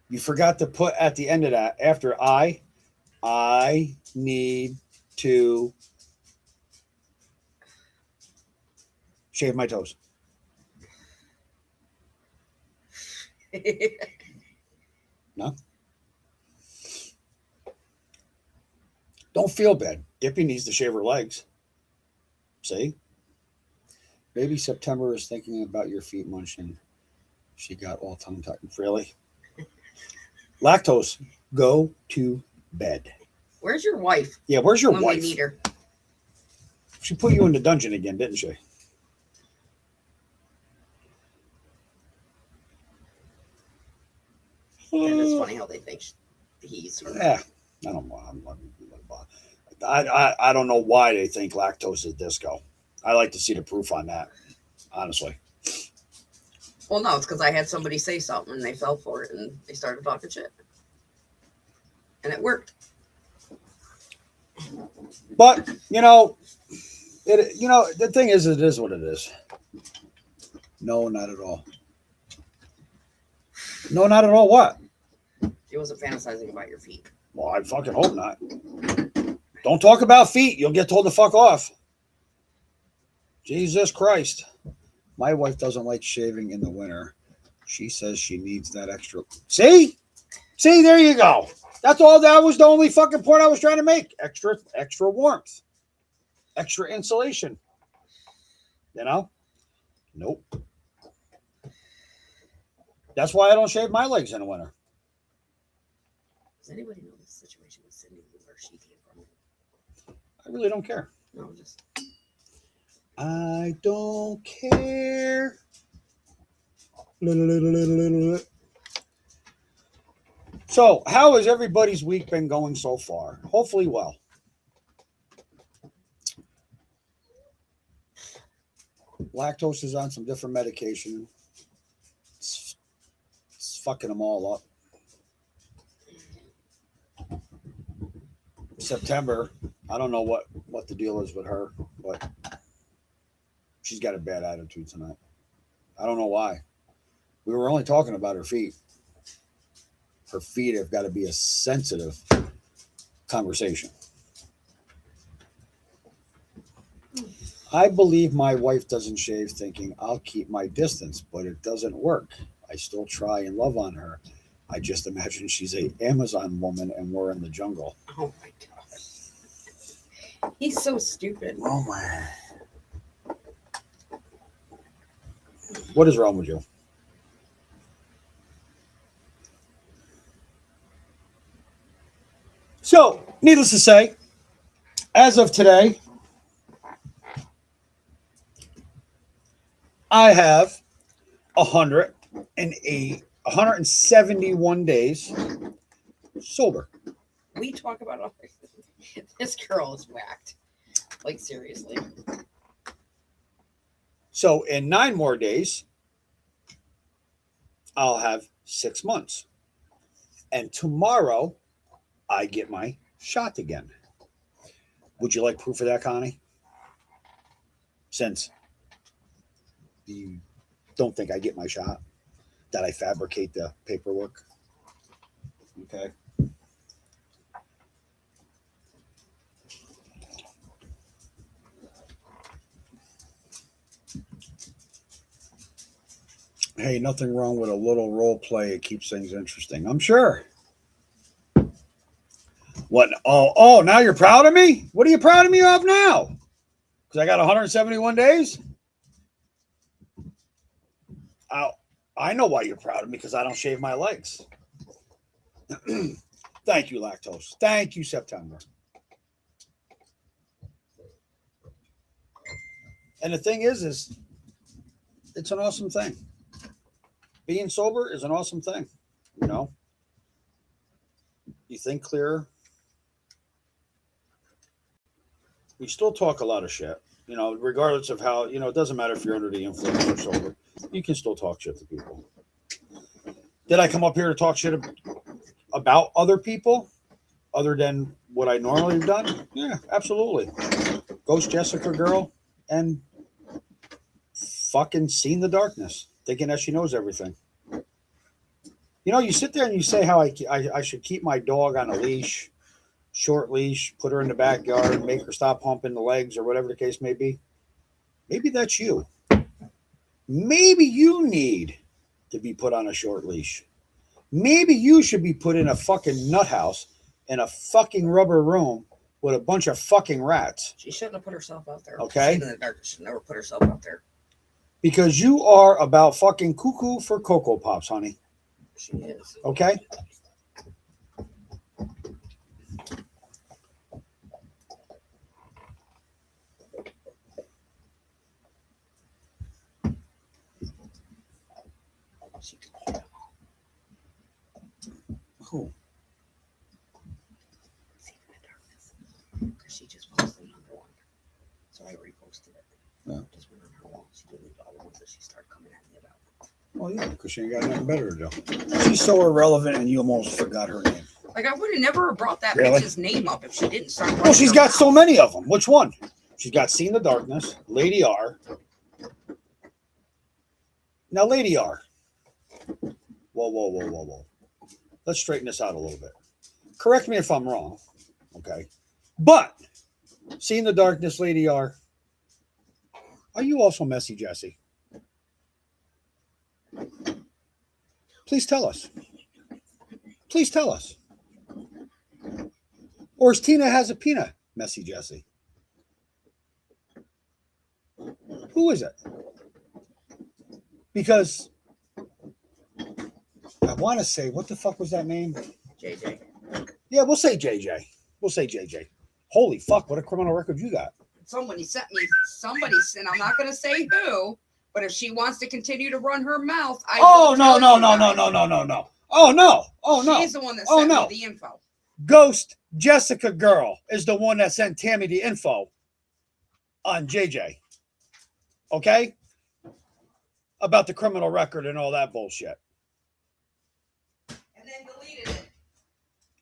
You forgot to put at the end of that, after I need to shave my toes. No. Don't feel bad. Dippy needs to shave her legs. See? Maybe September is thinking about your feet munching. She got all tongue-tied. Really? Lactose, go to bed. Where's your wife? Yeah, where's your when wife? We need her. She put you in the dungeon again, didn't she? And it's funny how they think he's her. Yeah, I don't know. I don't know why they think lactose is disco. I like to see the proof on that, honestly. Well, no, it's because I had somebody say something and they fell for it and they started talking shit. And it worked. But, the thing is, it is what it is. No, not at all. No, not at all. What? He wasn't fantasizing about your feet. Well, I fucking hope not. Don't talk about feet. You'll get told to fuck off. Jesus Christ. My wife doesn't like shaving in the winter. She says she needs that extra. See, there you go. That's all. That was the only fucking point I was trying to make. Extra warmth, extra insulation. Nope. That's why I don't shave my legs in the winter. Does anybody know the situation with Cindy, where she came from? I really don't care. No, just. I don't care. So, how has everybody's week been going so far? Hopefully well. Lactose is on some different medication. It's fucking them all up. September, I don't know what the deal is with her, but she's got a bad attitude tonight. I don't know why. We were only talking about her feet. Her feet have got to be a sensitive conversation. I believe my wife doesn't shave thinking I'll keep my distance, but it doesn't work. I still try and love on her. I just imagine she's a Amazon woman and we're in the jungle. Oh my God. He's so stupid. Oh my. What is wrong with you? So, needless to say, as of today, I have 171 days sober. We talk about all this girl is whacked. Like, seriously. So in 9 more days, I'll have 6 months. And tomorrow, I get my shot again. Would you like proof of that, Connie? Since you don't think I get my shot, that I fabricate the paperwork. Okay. Hey, nothing wrong with a little role play. It keeps things interesting, I'm sure. What? Oh, now you're proud of me? What are you proud of me of now? Because I got 171 days? I know why you're proud of me, because I don't shave my legs. Thank you, Lactose. Thank you, September. And the thing is it's an awesome thing. Being sober is an awesome thing. You think clearer. We still talk a lot of shit, regardless of how, it doesn't matter if you're under the influence or sober. You can still talk shit to people. Did I come up here to talk shit about other people other than what I normally have done? Yeah, absolutely. Ghost Jessica girl and fucking seen the darkness, thinking that she knows everything. You sit there and you say how I should keep my dog on a leash, short leash, put her in the backyard, make her stop humping the legs or whatever the case may be. Maybe that's you. Maybe you need to be put on a short leash. Maybe you should be put in a fucking nut house in a fucking rubber room with a bunch of fucking rats. She shouldn't have put herself out there. Okay. In the dark. She should never put herself out there. Because you are about fucking cuckoo for Cocoa Pops, honey. She is. Okay? Who? Because she just posted another one. So I reposted it. Yeah. Just went on her wall. She deleted all the ones that she started coming at me about. Well, yeah, because she ain't got nothing better to do. She's so irrelevant and you almost forgot her name. Like, I would have never brought that Really? bitch's name up if she didn't start. Well, she's got so many of them. Which one? She's got Seen the Darkness, Lady R. Now, Lady R. Whoa. Let's straighten this out a little bit. Correct me if I'm wrong. Okay. But, Seen the Darkness, Lady R. Are you also messy, Jesse? Please tell us. Please tell us. Or is Tina has a peanut, messy Jesse? Who is it? Because I want to say, what the fuck was that name? JJ. Yeah, we'll say JJ. We'll say JJ. Holy fuck, what a criminal record you got. Somebody sent me, and I'm not going to say who, but if she wants to continue to run her mouth, I Oh, will no. tell you guys. Oh, no. She's the one that sent me the info. Ghost Jessica girl is the one that sent Tammy the info on JJ. Okay? About the criminal record and all that bullshit.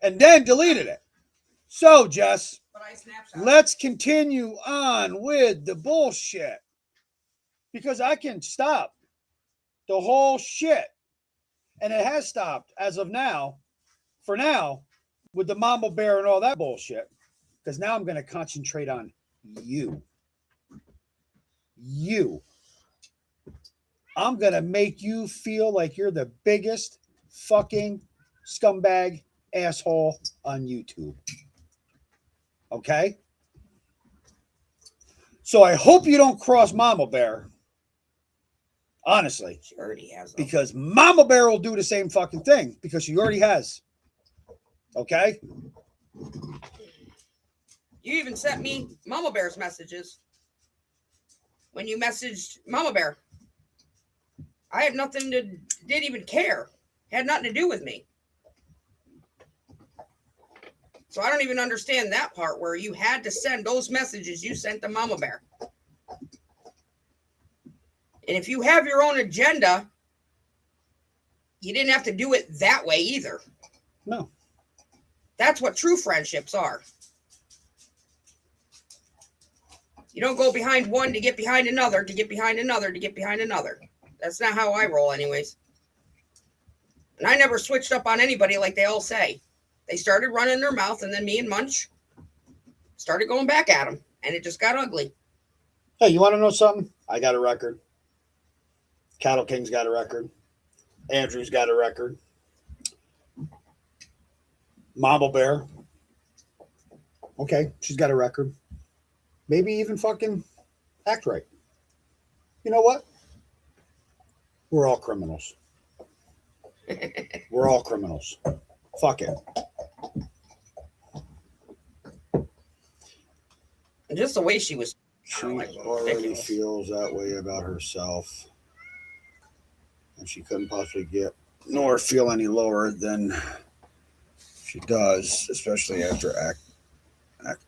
And then deleted it. So, Jess, But I snapshot. let's continue on with the bullshit. Because I can stop the whole shit. And it has stopped as of now, for now, with the mama bear and all that bullshit. Because now I'm going to concentrate on you. You. I'm going to make you feel like you're the biggest fucking scumbag asshole on YouTube. Okay? So I hope you don't cross Mama Bear. Honestly. She already has them. Because Mama Bear will do the same fucking thing. Because she already has. Okay? You even sent me Mama Bear's messages. When you messaged Mama Bear. I had nothing to, didn't even care. Had nothing to do with me. So I don't even understand that part where you had to send those messages you sent to Mama Bear. And if you have your own agenda, you didn't have to do it that way either. No. That's what true friendships are. You don't go behind one to get behind another, to get behind another, to get behind another. That's not how I roll anyways. And I never switched up on anybody like they all say. They started running their mouth, and then me and Munch started going back at them, and it just got ugly. Hey, you want to know something? I got a record. Cattle King's got a record. Andrew's got a record. Mama Bear. Okay, she's got a record. Maybe even fucking Act Right. You know what? We're all criminals. We're all criminals. Fuck it. And just the way she was. She like, already ridiculous. feels that way about herself. And she couldn't possibly get nor feel any lower than she does, especially after Act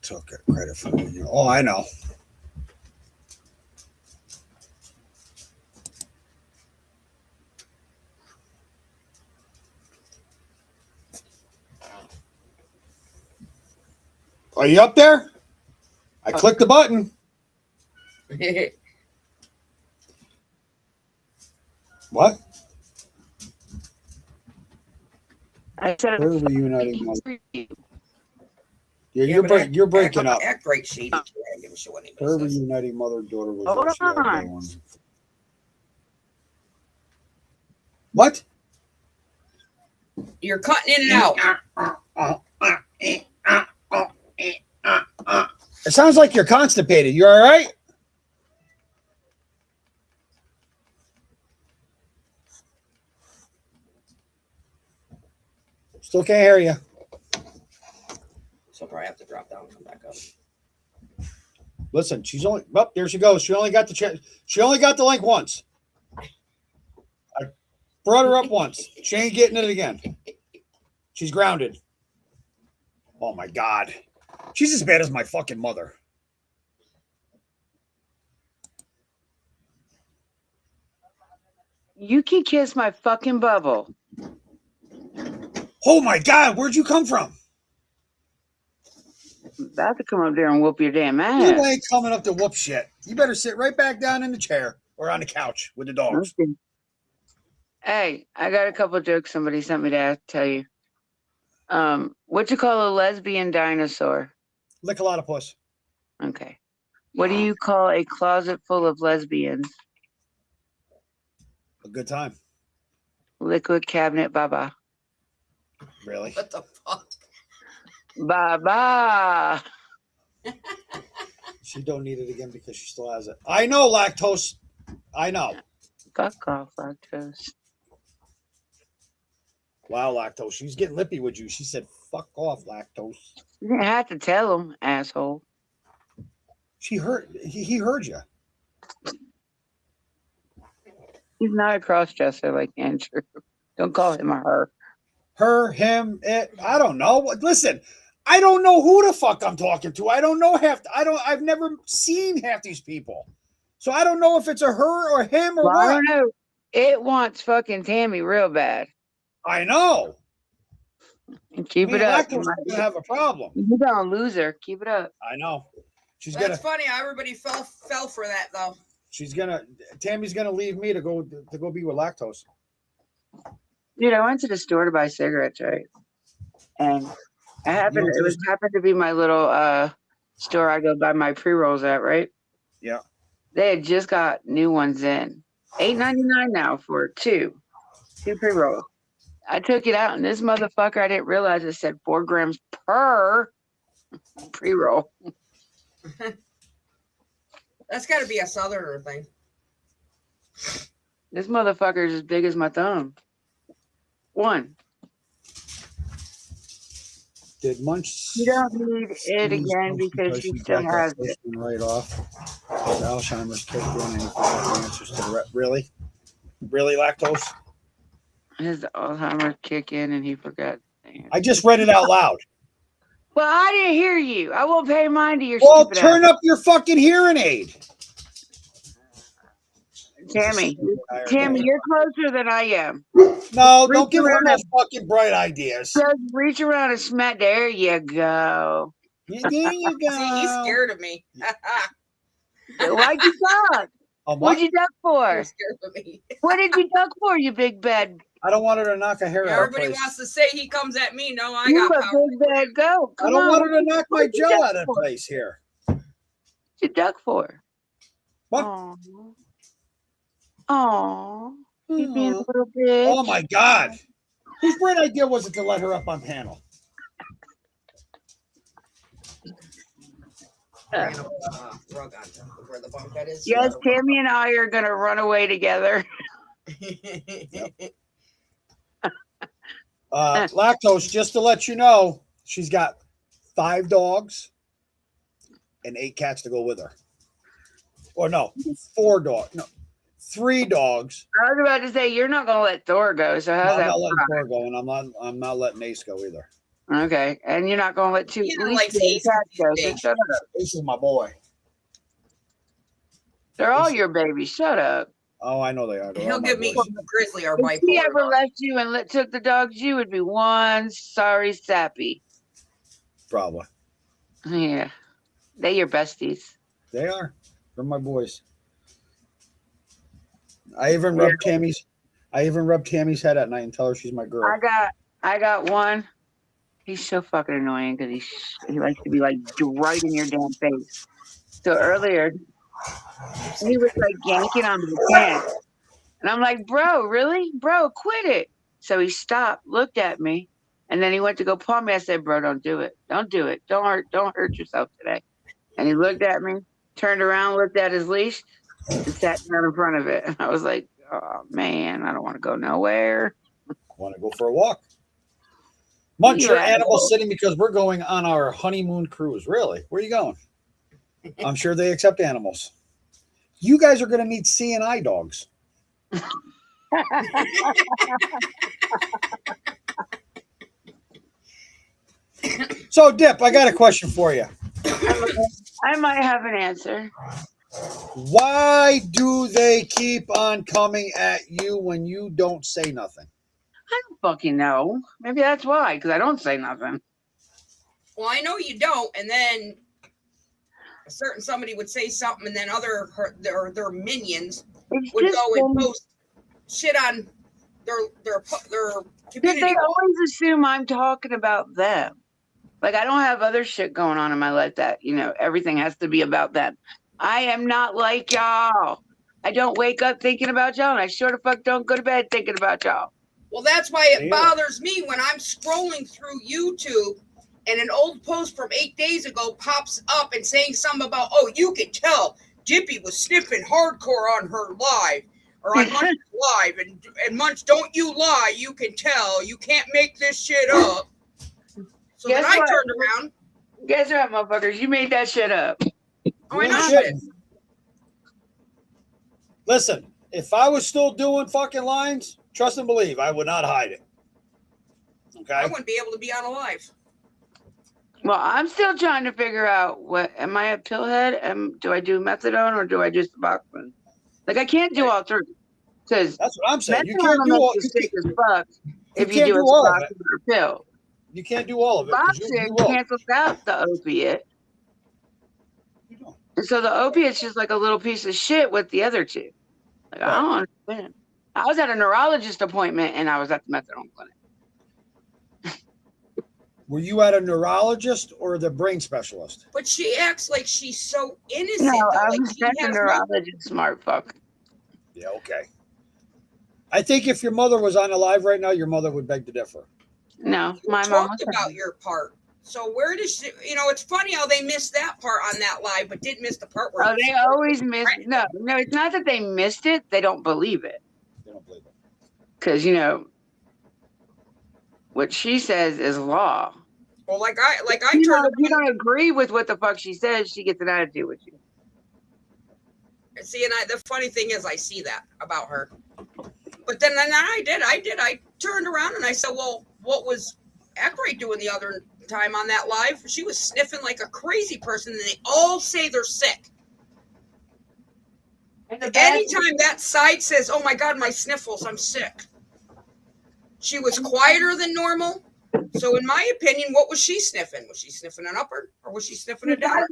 took credit for it. Oh, I know. Are you up there? I clicked the button. What? I said Where were you not even? you. Yeah, but you're breaking up. Act right, shady. I don't give a shit what anybody Where says. reuniting mother and daughter was Hold all she had on. going. What? You're cutting in and out. It sounds like you're constipated. You all right? Still can't hear you. So probably have to drop down and come back up. Listen, she's only there she goes. She only got the link once. I brought her up once. She ain't getting it again. She's grounded. Oh my God. She's as bad as my fucking mother. You can kiss my fucking bubble. Oh my God, where'd you come from? I'm about to come up there and whoop your damn You ass. ain't coming up to whoop shit. You better sit right back down in the chair or on the couch with the dogs. Okay. Hey, I got a couple jokes somebody sent me to tell you. What you call a lesbian dinosaur? Lick a lot of puss. Okay. What do you call a closet full of lesbians? A good time. Liquid cabinet baba. Really? What the fuck? Baba. She don't need it again because she still has it. I know, lactose. I know. Fuck off, lactose. Wow, lactose. She's getting lippy with you. She said, fuck off, lactose. You didn't have to tell him, asshole. She heard. He heard you. He's not a cross-dresser like Andrew. Don't call him a her. Her, him, it. I don't know. Listen, I don't know who the fuck I'm talking to. I don't know I've never seen half these people. So I don't know if it's a her or him or Well, what. I don't know. It wants fucking Tammy real bad. I know. And keep Me it and up. lactose are gonna have a problem. You're gonna lose her. Keep it up. I know. That's funny. Everybody fell for that though. Tammy's gonna leave me to go be with lactose. Dude, I went to the store to buy cigarettes, right? And it happened to be my little store I go buy my pre-rolls at, right? Yeah. They had just got new ones in. $8.99 now for two pre-rolls. I took it out and this motherfucker, I didn't realize it said 4 grams per pre-roll. That's got to be a southerner thing. This motherfucker is as big as my thumb. One. Did Munch? You don't need it again because she still has it. Right off. Alzheimer's kicked in and he forgot the answers to the really, lactose. His Alzheimer's kick in and he forgot. I just read it out loud. Well, I didn't hear you. I won't pay mind to your Well, stupid turn ass. up your fucking hearing aid. Tammy, you're closer than I am. No, don't give her those fucking bright ideas. Just reach around and smack. There you go. There you go. See, he's scared of me. Why'd you duck? What'd you duck for? He's scared of me. What did you duck for, you big bad? I don't want her to knock a hair out. Everybody wants to say he comes at me. No, I You got a power. big bad goat. I don't want her to knock my jaw out of place here. What'd you duck for? What? Aww. You being a little bitch. Oh my God. Whose great idea was it to let her up on panel? Rug on where the bunk bed is. Yes, Tammy and I are gonna run away together. Lactose, just to let you know, she's got 5 dogs and 8 cats to go with her. Or no, 4 dogs. No, 3 dogs. I was about to say you're not gonna let Thor go, so how's that? I'm not letting Thor go, and I'm not letting Ace go either. Okay, and you're not gonna let two cats go. So shut up. Ace is my boy. They're all your babies. Shut up. Oh, I know they are. He'll give me Grizzly or If bipolar. he ever left you and took the dogs, you would be one sorry sappy. Probably. Yeah, they your besties. They are. They're my boys. I even rubbed Tammy's head at night and tell her she's my girl. I got one. He's so fucking annoying because he likes to be like right in your damn face. So earlier, he was like yanking on the pants, And I'm like, bro, really? Bro, quit it. So he stopped, looked at me, and then he went to go paw me. I said, bro, don't do it. Don't do it. Don't hurt yourself today. And he looked at me, turned around, looked at his leash, and sat down in front of it. And I was like, oh man, I don't want to go nowhere. Want to go for a walk? Munch You your asshole. animal sitting because we're going on our honeymoon cruise. Really? Where are you going? I'm sure they accept animals. You guys are going to meet C&I dogs. So, Dip, I got a question for you. I might have an answer. Why do they keep on coming at you when you don't say nothing? I don't fucking know. Maybe that's why, because I don't say nothing. Well, I know you don't, and then a certain somebody would say something, and then their minions It's would just go and been- post shit on their because community. they always assume I'm talking about them. Like I don't have other shit going on in my life that, everything has to be about them. I am not like y'all. I don't wake up thinking about y'all, and I sure the fuck don't go to bed thinking about y'all. Well, that's why it Yeah. bothers me when I'm scrolling through YouTube and an old post from 8 days ago pops up and saying something about, oh, you can tell Dippy was sniffing hardcore on her live or on Munch's live. And Munch, don't you lie. You can tell. You can't make this shit up. So Guess then I what? turned around. Guess what, motherfuckers? You made that shit up. Oh, I know You you shouldn't. did. Listen, if I was still doing fucking lines, trust and believe, I would not hide it. I Okay? wouldn't be able to be on a live. Well, I'm still trying to figure out am I a pillhead? Do I do methadone or do I do Suboxone? Like I can't do all three because That's what I'm saying. You methadone can't will do make all. you sick as fuck if you can't do a do all of Suboxone or a pill. You can't do all of it. 'Cause you Suboxone will. cancels out the opiate. You don't. And so the opiate's just like a little piece of shit with the other two. Like, I don't understand. I was at a neurologist appointment and I was at the methadone clinic. Were you at a neurologist or the brain specialist? But she acts like she's so innocent. No, though. I Like was she at the has no neurologist, smart fuck. Yeah, okay. I think if your mother was on a live right now, your mother would beg to differ. No, You my mom talked was about your part. So where does she, it's funny how they missed that part on that live, but didn't miss the part where Oh, they always miss. No, it's not that they missed it. They don't believe it. They don't believe it. Because, what she says is law. Well, like I If turned you don't agree with what the fuck she says, she gets an attitude with you. see, and the funny thing is I see that about her. But then I turned around and I said, well, what was Ackroyd doing the other time on that live? She was sniffing like a crazy person, and they all say they're sick. Anytime that side says, oh my God, my sniffles, I'm sick. She was quieter than normal. So in my opinion, what was she sniffing? Was she sniffing an upper or was she sniffing a downer?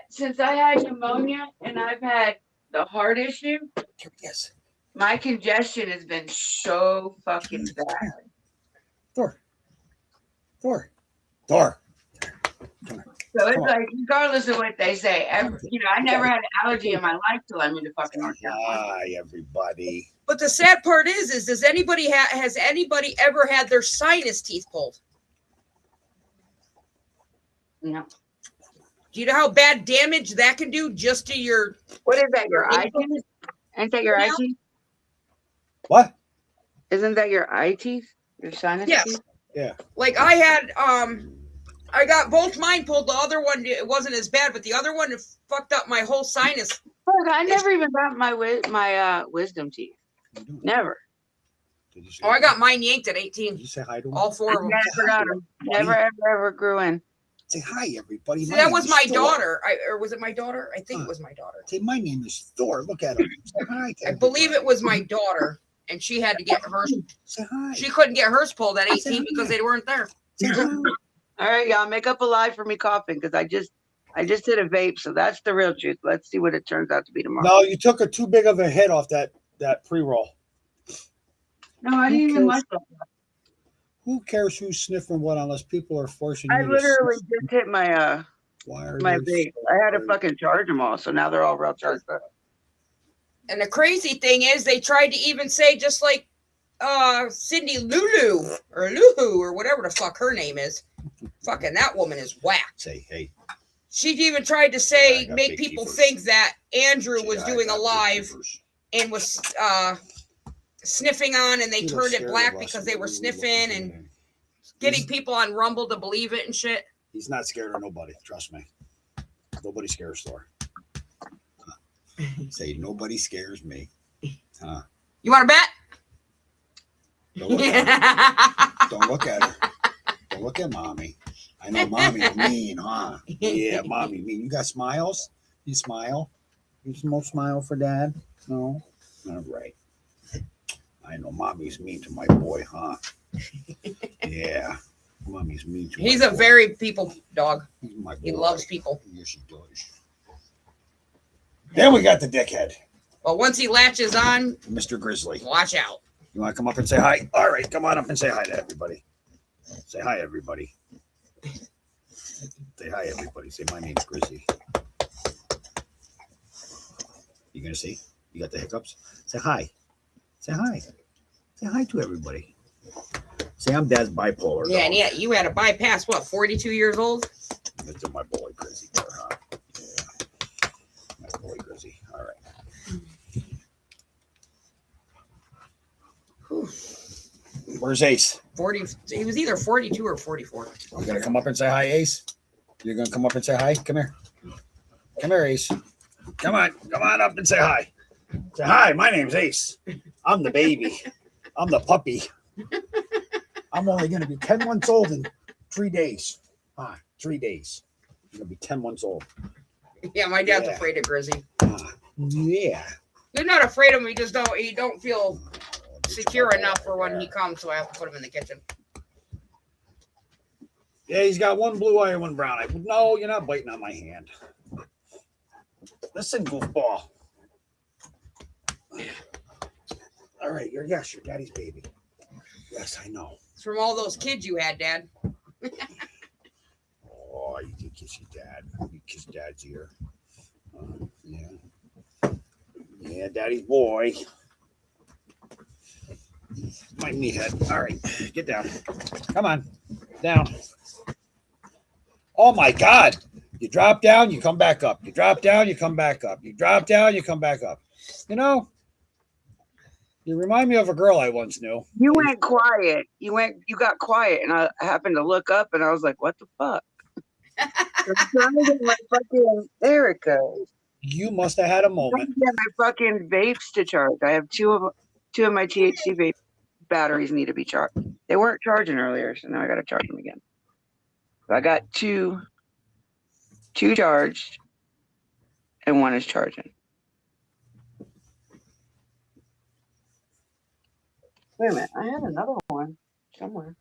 Since I had pneumonia and I've had the heart issue, Yes. my congestion has been so fucking bad. Thor. Come here. So it's Come on. like, regardless of what they say, I never had an allergy in my life till I moved to fucking North Carolina. Hi, everybody. But the sad part is does anybody has anybody ever had their sinus teeth pulled? No. Do you know how bad damage that can do just to your? What is that, your eye teeth? Ain't that your eye teeth? What? Isn't that your eye teeth? Your sinus Yes. teeth? Yeah. Like I had, I got both mine pulled. The other one, it wasn't as bad, but the other one fucked up my whole sinus. Look, I never even got my wisdom teeth. Never. Did you say Oh, I got mine yanked at Did 18. you say hi to him? All four of them. Never got them. Never, ever grew in. Say hi, everybody. See, My that name was is my Thor. daughter. Or was it my daughter? I think it was my daughter. Say, my name is Thor. Look at him. Say hi. To I believe it was my daughter, and she had to get hers. Say hi. She couldn't get hers pulled at 18 because they weren't there. Say hi. All right, y'all, make up a lie for me coughing because I just did a vape, so that's the real truth. Let's see what it turns out to be tomorrow. No, you took a too big of a hit off that pre-roll. No, I didn't even like that. Who cares who's sniffing what unless people are forcing you I to literally sniff? just hit Why are my they vape. I had to fucking charge them all, so now they're all real charged up. And the crazy thing is, they tried to even say, just like Cindy Lulu or Luhu or whatever the fuck her name is. Fucking that woman is whack. Say, hey. She even tried to say, Yeah, make people think that Andrew was doing a live and was sniffing on, and they turned it black because they were sniffing and getting people on Rumble to believe it and shit. He's not scared of nobody. Trust me. Nobody scares Thor. Say, nobody scares me. You want to bet? Don't look at her. Don't look at her. Don't look at mommy. I know mommy's mean, huh? Yeah, mommy mean. You got smiles? You smile? You smile for dad? No? All right. I know mommy's mean to my boy, huh? Yeah. Mommy's mean to He's my a boy. very people dog. He's my boy. He loves people. Yes, he does. Then we got the dickhead, But once he latches on, Mr. Grizzly. watch out. You want to come up and say hi? All right, come on up and say hi to everybody. Say hi, everybody. Say hi, everybody. Say, my name's Grizzly. You going to see? You got the hiccups? Say hi. Say hi. Say hi to everybody. Say, I'm Dad's bipolar. Yeah, dog. and yeah, you had a bypass, what, 42 years old? That's my boy, Grizzly. There, huh? Yeah. My boy, Grizzly. All right. Whew. Where's Ace? 40. He was either 42 or 44. You gonna come up and say hi, Ace? You're gonna come up and say hi? Come here. Come here, Ace. Come on up and say hi. Say hi, my name's Ace. I'm the baby. I'm the puppy. I'm only gonna be 10 months old in 3 days. 3 days. I'm gonna be 10 months old. Yeah, my dad's Yeah. afraid of Grizzy. Yeah. You're not afraid of him. You don't feel secure enough for when he comes, so I have to put him in the kitchen. Yeah, he's got one blue eye and one brown eye. No, you're not biting on my hand. Listen, goofball. All right, you're daddy's baby. Yes, I know. It's from all those kids you had, Dad. Oh, you did kiss your dad. You kissed Dad's ear. Yeah. Yeah, Daddy's boy. My meathead. All right, get down. Come on, down. Oh my God! You drop down, you come back up. You drop down, you come back up. You drop down, you come back up. You know, you remind me of a girl I once knew. You went quiet. You got quiet, and I happened to look up, and I was like, "What the fuck?" I'm trying to get my fucking there it goes. You must have had a I'm moment. trying to get my fucking vapes to charge. I have two of my THC vape batteries need to be charged. They weren't charging earlier, so now I got to charge them again. So I got two charged, and one is charging. Wait a minute, I had another one somewhere.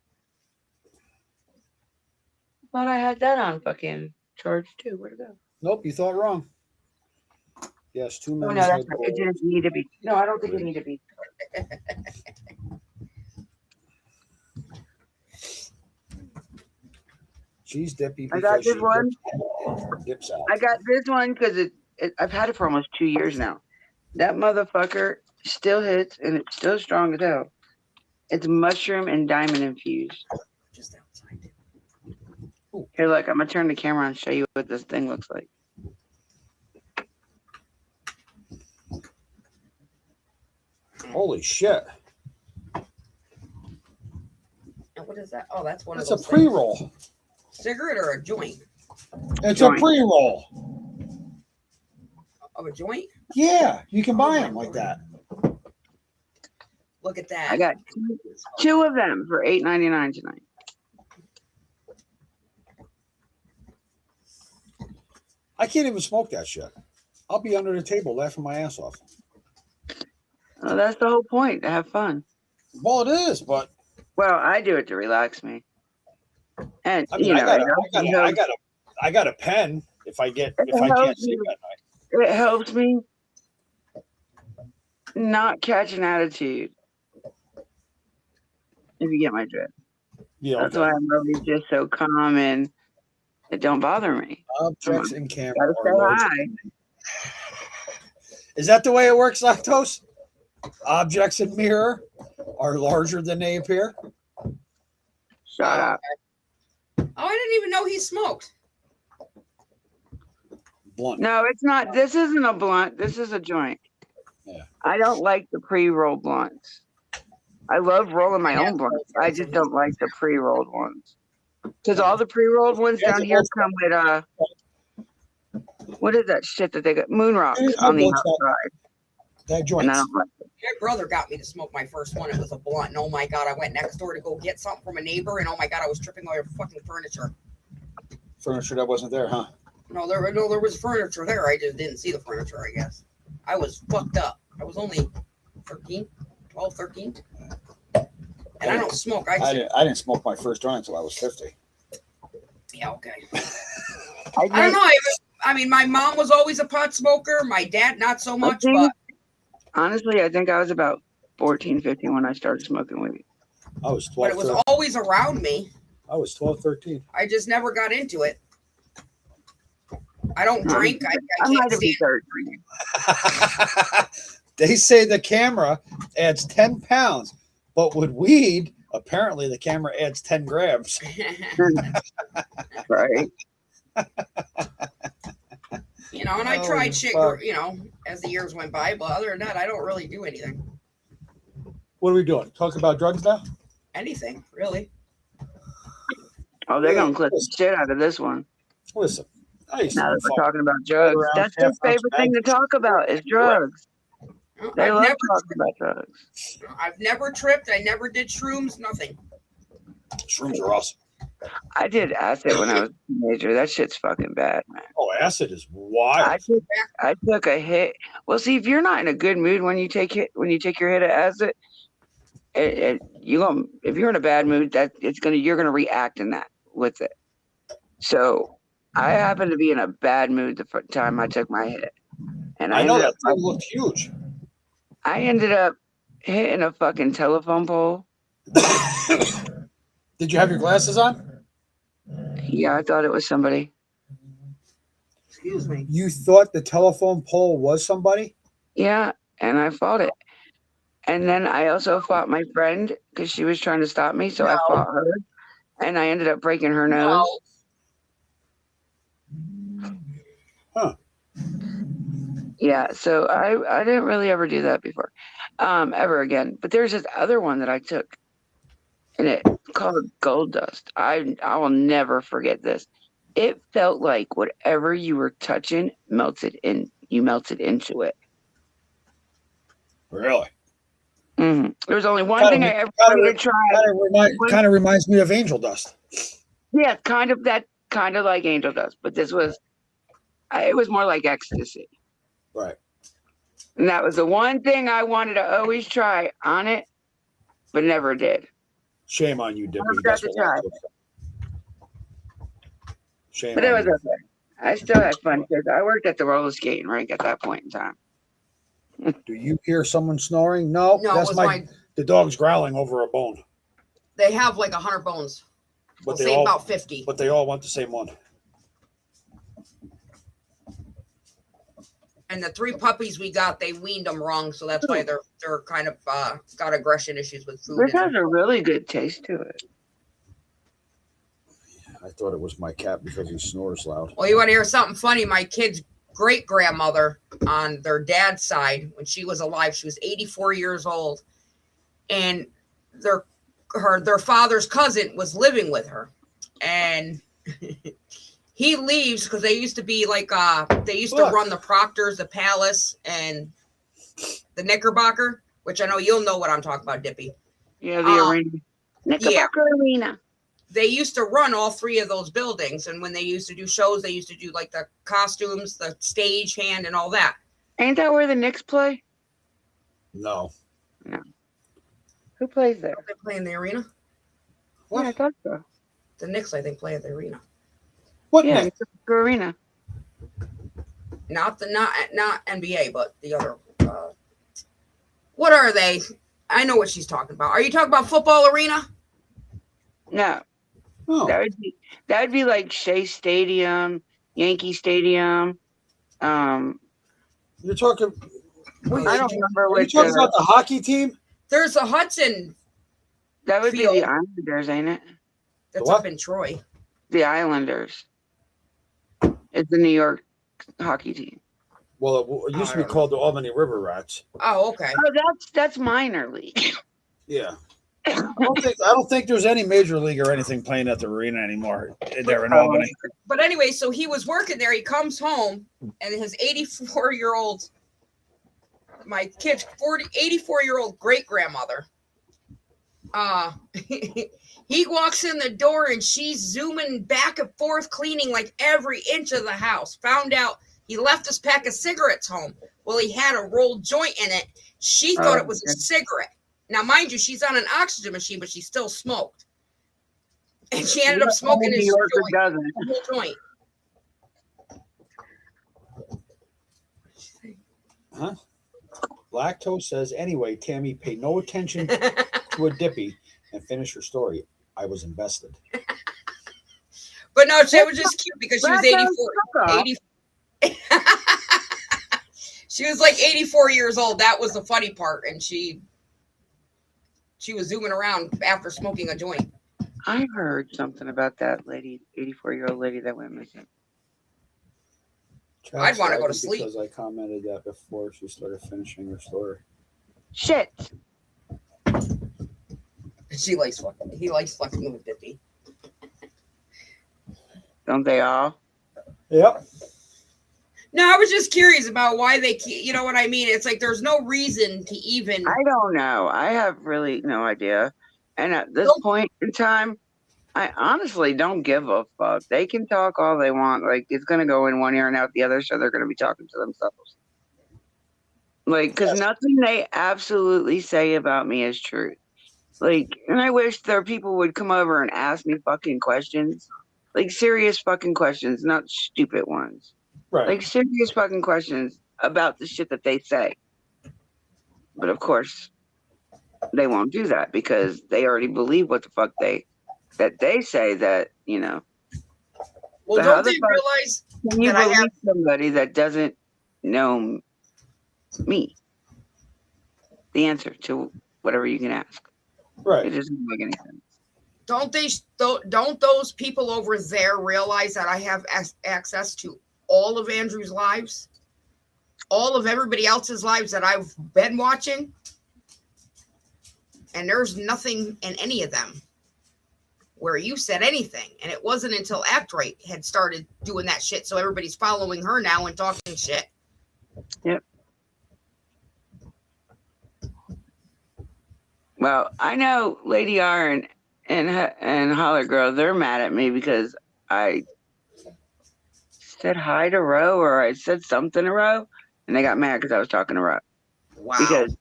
I thought I had that on fucking charge too. Where'd it go? Nope, you thought wrong. Yes, 2 Oh, minutes. no, that's right. It didn't need to be. No, I don't think it need to be. Cheese dippy. I got this one. Dips out. I got this one because I've had it for almost 2 years now. That motherfucker still hits and it's still strong as hell. It's mushroom and diamond infused. Just outside. Here, look, I'm gonna turn the camera and show you what this thing looks like. Holy shit! What is that? Oh, that's one That's of a those things. pre-roll. Cigarette or a joint? It's Joint. a pre-roll. Of a joint? Yeah, you can buy them like that. Look at that. I got two of them for $8.99 tonight. I can't even smoke that shit. I'll be under the table laughing my ass off. Well, that's the whole point, to have fun. Well, it is, but Well, I do it to relax me. And I mean, you know, I got a pen if I can't sleep at night. it helps me not catch an attitude. If you get my drift. Yeah, That's why I'm always just so calm and it don't bother me. objects in camera. Gotta say are large. hi. Is that the way it works, Lactose? Objects in mirror are larger than they appear. Shut up. Oh, I didn't even know he smoked. Blunt. No, it's not. This isn't a blunt. This is a joint. Yeah. I don't like the pre-roll blunts. I love rolling my own blunts. I just don't like the pre-rolled ones. Because all the pre-rolled ones down here come with what is that shit that they got? Moon rocks on the outside. That joint. And I don't like it. My brother got me to smoke my first one. It was a blunt. And oh my God, I went next door to go get something from a neighbor. And oh my God, I was tripping over fucking furniture. Furniture that wasn't there, huh? No, there was furniture there. I just didn't see the furniture, I guess. I was fucked up. I was only 13, 12, 13. And I don't smoke. I didn't smoke my first joint until I was 50. Yeah, okay. I I don't know. I mean, my mom was always a pot smoker. My dad, not so much. But honestly, I think I was about 14, 15 when I started smoking weed. I was 12. But it was always around me. I was 12, 13. I just never got into it. I don't drink. I I might can't have been stand. 13. They say the camera adds 10 pounds, but with weed, apparently the camera adds 10 grams. Right. You know, and I tried shit, you know, as the years went by. But other than that, I don't really do anything. What are we doing? Talk about drugs now? Anything, really. Oh, they're going to clip the shit out of this one. Listen, I used Now to that we're talking about drugs. around That's their half-ounce favorite thing to bags. talk about is drugs. They I've love never, talking about drugs. I've never tripped. I never did shrooms. Nothing. Shrooms are awesome. I did acid when I was a teenager. That shit's fucking bad, man. Oh, acid is wild. I took a hit. Well, see, if you're not in a good mood when you take your hit of acid, if you're in a bad mood, you're gonna react in that with it. So I happened to be in a bad mood the first time I took my hit, and I know that thing looked huge. I ended up hitting a fucking telephone pole. Did you have your glasses on? Yeah, I thought it was somebody. Excuse me. You thought the telephone pole was somebody? Yeah, and I fought it. And then I also fought my friend because she was trying to stop me, so I fought her, and I ended up breaking her nose. Huh. Yeah, so I didn't really ever do that before, ever again. But there's this other one that I took, and it's called gold dust. I will never forget this. It felt like whatever you were touching you melted into it. Really? Mm-hmm. There was only one thing I ever wanted to try. Kind of reminds me of angel dust. Yeah, kind of like angel dust, but it was more like ecstasy. Right. And that was the one thing I wanted to always try on it, but never did. Shame on you, Dippy. Never got to try. Shame But it on was okay. I still had fun because I worked at the roller skating rink at that point in time. you. Do you hear someone snoring? No, No, that's it was the dog's growling over a bone. They have like 100 bones. But We'll say about 50. But they all want the same one. And the 3 puppies we got, they weaned them wrong, so that's why they're kind of got aggression issues with food. This has a really good taste to it. I thought it was my cat because he snores loud. Well, you want to hear something funny? My kid's great grandmother on their dad's side, when she was alive, she was 84 years old, and their father's cousin was living with her, and he leaves because they used to be like they used to run the Proctors, the Palace, and the Knickerbocker, which I know you'll know what I'm talking about, Dippy. Yeah, the arena. Knickerbocker Arena. They used to run all 3 of those buildings, and when they used to do shows, they used to do like the costumes, the stage hand, and all that. Ain't that where the Knicks play? No. No. Who plays there? They play in the arena. Yeah, I thought so. The Knicks, I think, play at the arena. What? Yeah, Nick? Knickerbocker Arena. Not NBA, but the other. What are they? I know what she's talking about. Are you talking about football arena? No. Oh. That would be like Shea Stadium, Yankee Stadium. You're talking. I don't remember Are you which. talking about the hockey team? There's a Hudson That would be field. the Islanders, ain't it? That's what? up in Troy. The Islanders. It's the New York hockey team. Well, it used to be called the Albany River Rats. Oh, okay. Oh, that's minor league. Yeah. I don't think there's any major league or anything playing at the arena anymore there in Albany. But anyway, so he was working there. He comes home, and his 84-year-old, my kid's 84-year-old great grandmother. He walks in the door, and she's zooming back and forth, cleaning like every inch of the house. Found out he left his pack of cigarettes home. Well, he had a rolled joint in it. She thought it was a cigarette. Now, mind you, she's on an oxygen machine, but she still smoked. And she ended up smoking his joint. Huh? Lactose says, anyway, Tammy, pay no attention to a dippy and finish her story. I was invested. But no, it was just cute because she was 84. She was like 84 years old. That was the funny part. And she was zooming around after smoking a joint. I heard something about that lady, 84-year-old lady that went missing. I'd want to go to sleep. Because I commented that before she started finishing her story. Shit. He likes fucking with Dippy. Don't they all? Yep. No, I was just curious about why they keep, you know what I mean? It's like there's no reason to even. I don't know. I have really no idea. And at this point in time, I honestly don't give a fuck. They can talk all they want. Like, it's going to go in one ear and out the other, so they're going to be talking to themselves. Like, because nothing they absolutely say about me is true. Like, and I wish there people would come over and ask me fucking questions. Like, serious fucking questions, not stupid ones. Right. Like, serious fucking questions about the shit that they say. But, of course, they won't do that because they already believe what the fuck they say that, you know. Well, don't they realize can you believe somebody that doesn't know me? The answer to whatever you can ask. Right. It doesn't make any sense. Don't those people over there realize that I have access to all of Andrew's lives? All of everybody else's lives that I've been watching? And there's nothing in any of them where you said anything. And it wasn't until Act Right had started doing that shit. So everybody's following her now and talking shit. Yep. Well, I know Lady R and Holler Girl, they're mad at me because I said hi to Ro or I said something to Ro, and they got mad because I was talking to Ro. Wow. Because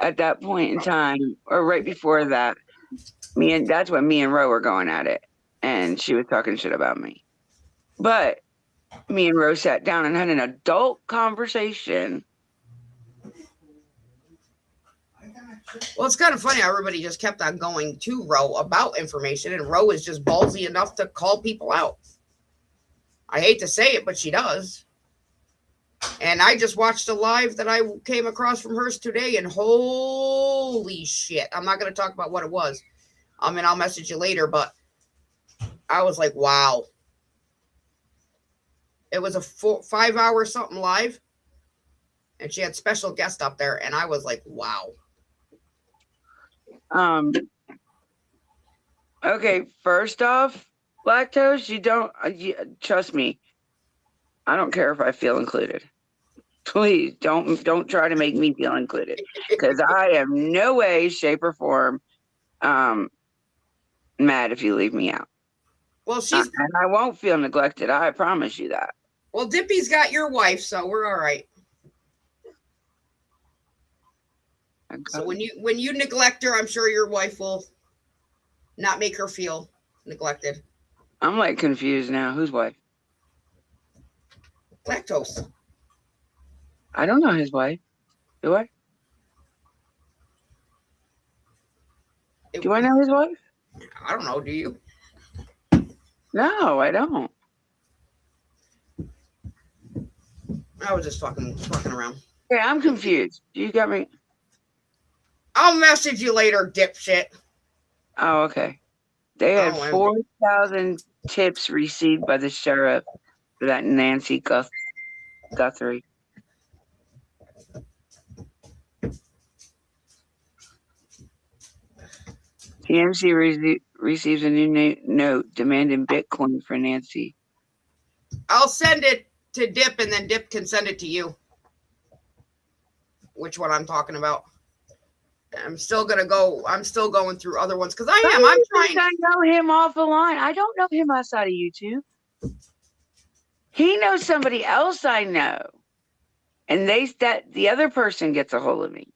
at that point in time, or right before that, that's when me and Ro were going at it, and she was talking shit about me. But me and Ro sat down and had an adult conversation. Well, it's kind of funny how everybody just kept on going to Ro about information, and Ro is just ballsy enough to call people out. I hate to say it, but she does. And I just watched a live that I came across from hers today, and holy shit. I'm not going to talk about what it was. I mean, I'll message you later, but I was like, wow. It was a 5-hour something live, and she had special guest up there, and I was like, wow. Okay, first off, lactose, trust me. I don't care if I feel included. Please don't try to make me feel included, because I am no way, shape, or form mad if you leave me out. Well, and I won't feel neglected. I promise you that. Well, Dippy's got your wife, so we're all right. Okay. So when you neglect her, I'm sure your wife will not make her feel neglected. I'm like confused now. Whose wife? Lactose. I don't know his wife. Do I? Do I know his wife? I don't know. Do you? No, I don't. I was just fucking around. Okay, I'm confused. You got me. I'll message you later, dipshit. Oh, okay. They had Oh, 4,000 tips received by the sheriff for that Nancy Guthrie. TMC receives a new note demanding Bitcoin for Nancy. I'll send it to Dip, and then Dip can send it to you. Which one I'm talking about? I'm still going through other ones because I'm trying. I know him off the line. I don't know him outside of YouTube. He knows somebody else I know, and the other person gets a hold of me.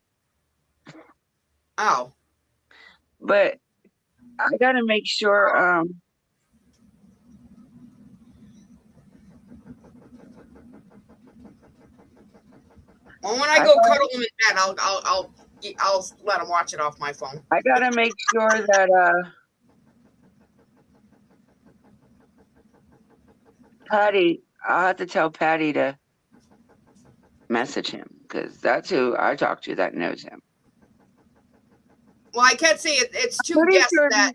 Oh, but I gotta make sure. Well, when I go cuddle him in bed, I'll let him watch it off my phone. I gotta make sure that Patty. I'll have to tell Patty to message him because that's who I talk to that knows him. Well, I can't say it's two guests that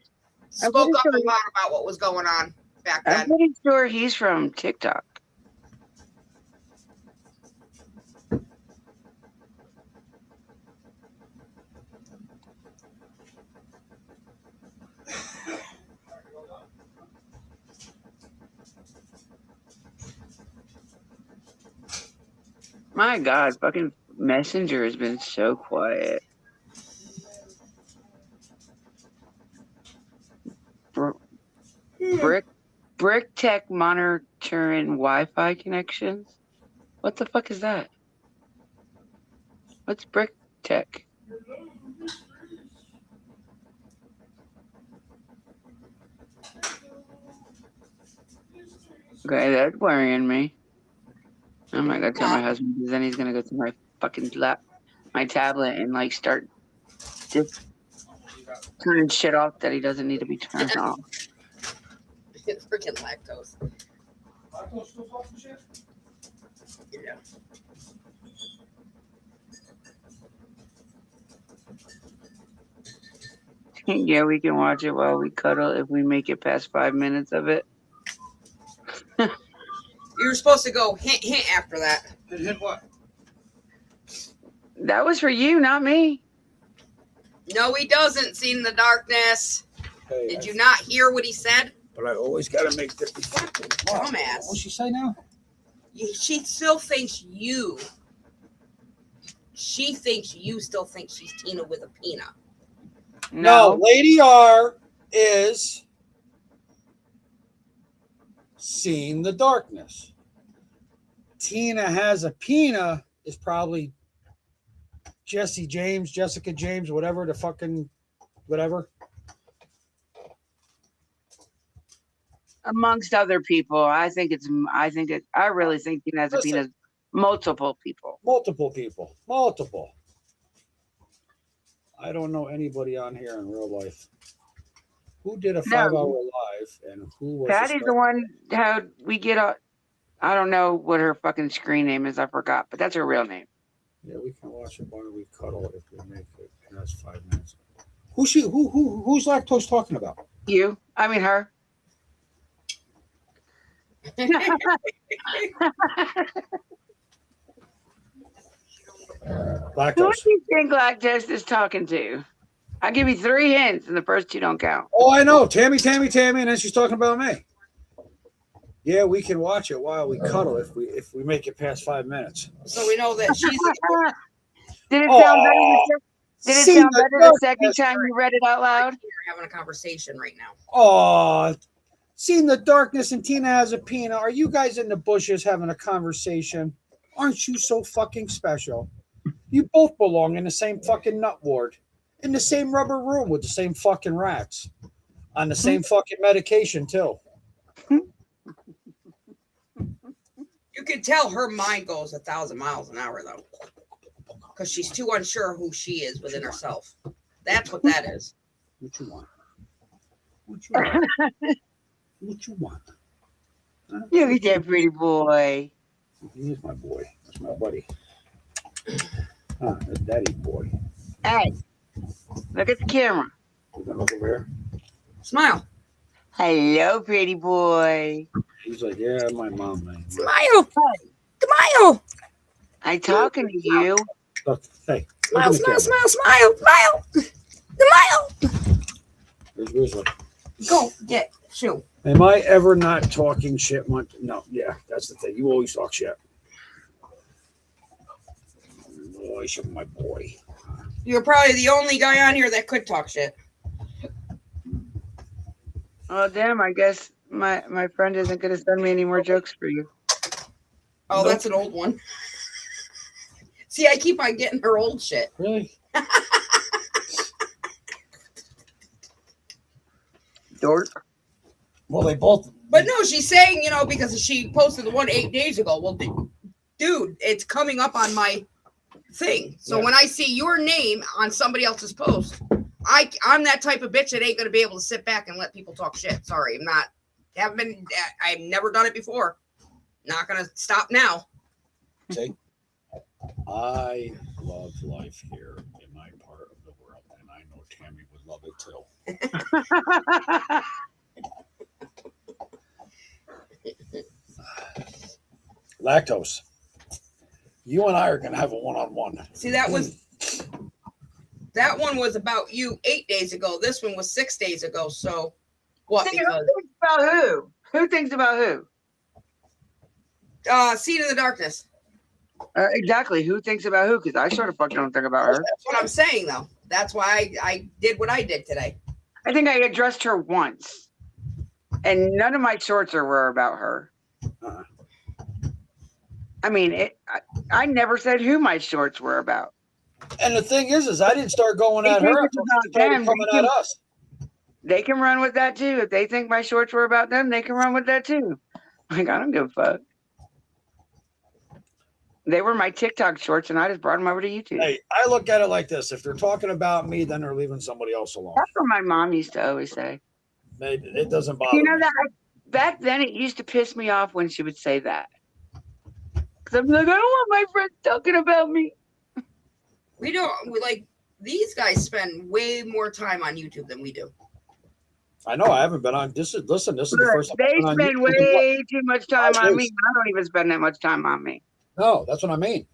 spoke up a lot about what was going on back then. I'm pretty sure he's from TikTok. My God, fucking Messenger has been so quiet. Brick Tech monitoring Wi-Fi connections. What the fuck is that? What's Brick Tech? Okay, that's worrying me. I'm not gonna tell my husband because then he's gonna go through my fucking my tablet and like start just turning shit off that he doesn't need to be turned off. It's freaking lactose. Lactose still off the shit? Yeah. Yeah, we can watch it while we cuddle if we make it past 5 minutes of it. You were supposed to go hint after that. Hint what? That was for you, not me. No, he doesn't. Seen the darkness. Hey, Did you not hear what he said? But I always got to make the Dumbass. What's she say now? She still thinks you. She thinks you still think she's Tina with a peanut. No, Lady R is seeing the darkness. Tina has a peanut is probably Jessica James, whatever the fucking whatever. Amongst other people, I really think Tina has a peanut. Multiple people. I don't know anybody on here in real life. Who did a 5-hour live and who was Patty's the one how we get I don't know what her fucking screen name is, I forgot, but that's her real name. Yeah, we can watch it while we cuddle if we make it. That's 5 minutes. Who's lactose talking about? You. I mean her. Lactose. Who do you think lactose is talking to? I'll give you 3 hints, and the first 2 don't count. Oh, I know. Tammy, and then she's talking about me. Yeah, we can watch it while we cuddle if we make it past 5 minutes. So we know that she's. Did it sound better? Did it sound better the second time you read it out loud? We're having a conversation right now. Oh, seeing the darkness and Tina has a peanut. Are you guys in the bushes having a conversation? Aren't you so fucking special? You both belong in the same fucking nut ward, in the same rubber room with the same fucking rats, on the same fucking medication too. You can tell her mind goes 1,000 miles an hour though, because she's too unsure who she is within herself. That's what that is. What you want? What you want? What you want? Look at that pretty boy. He is my boy. That's my buddy. The daddy boy. Hey, look at the camera. You gonna look over here? Smile. Hello, pretty boy. He's like, yeah, my mom, man. Smile. Smile. I'm talking to you. Look, hey, Smile, smile, smile, smile, smile. Smile. Here's Grizzly. Go get shoe. Am I ever not talking shit? No, yeah, that's the thing. You always talk shit. Boy, my boy. You're probably the only guy on here that could talk shit. Oh, damn. I guess my friend isn't going to send me any more jokes for you. Oh, that's an old one. See, I keep on getting her old shit. Really? Dork. Well, they both. But no, she's saying, because she posted the one 8 days ago. Well, dude, it's coming up on my thing. So when I see your name on somebody else's post, I'm that type of bitch that ain't gonna be able to sit back and let people talk shit. Sorry, I've never done it before. Not gonna stop now. See, I love life here in my part of the world, and I know Tammy would love it too. Lactose. You and I are gonna have a one-on-one. See, that one was about you 8 days ago. This one was 6 days ago. So what? See, who thinks about who? Who thinks about who? Seed in the Darkness. Exactly. Who thinks about who? Because I sort of fucking don't think about her. That's what I'm saying, though. That's why I did what I did today. I think I addressed her once, and none of my shorts were about her. Uh-huh. I mean, I never said who my shorts were about. And the thing is I didn't start going at her until she started coming at us. They can run with that too. If they think my shorts were about them, they can run with that too. Like, I don't give a fuck. They were my TikTok shorts, and I just brought them over to YouTube. Hey, I look at it like this. If they're talking about me, then they're leaving somebody else alone. That's what my mom used to always say. It doesn't bother me. That back then it used to piss me off when she would say that. Because I'm like, I don't want my friends talking about me. These guys spend way more time on YouTube than we do. I know. I haven't been on. This is the first time. They spend way too much time on me. I don't even spend that much time on me. No, that's what I mean.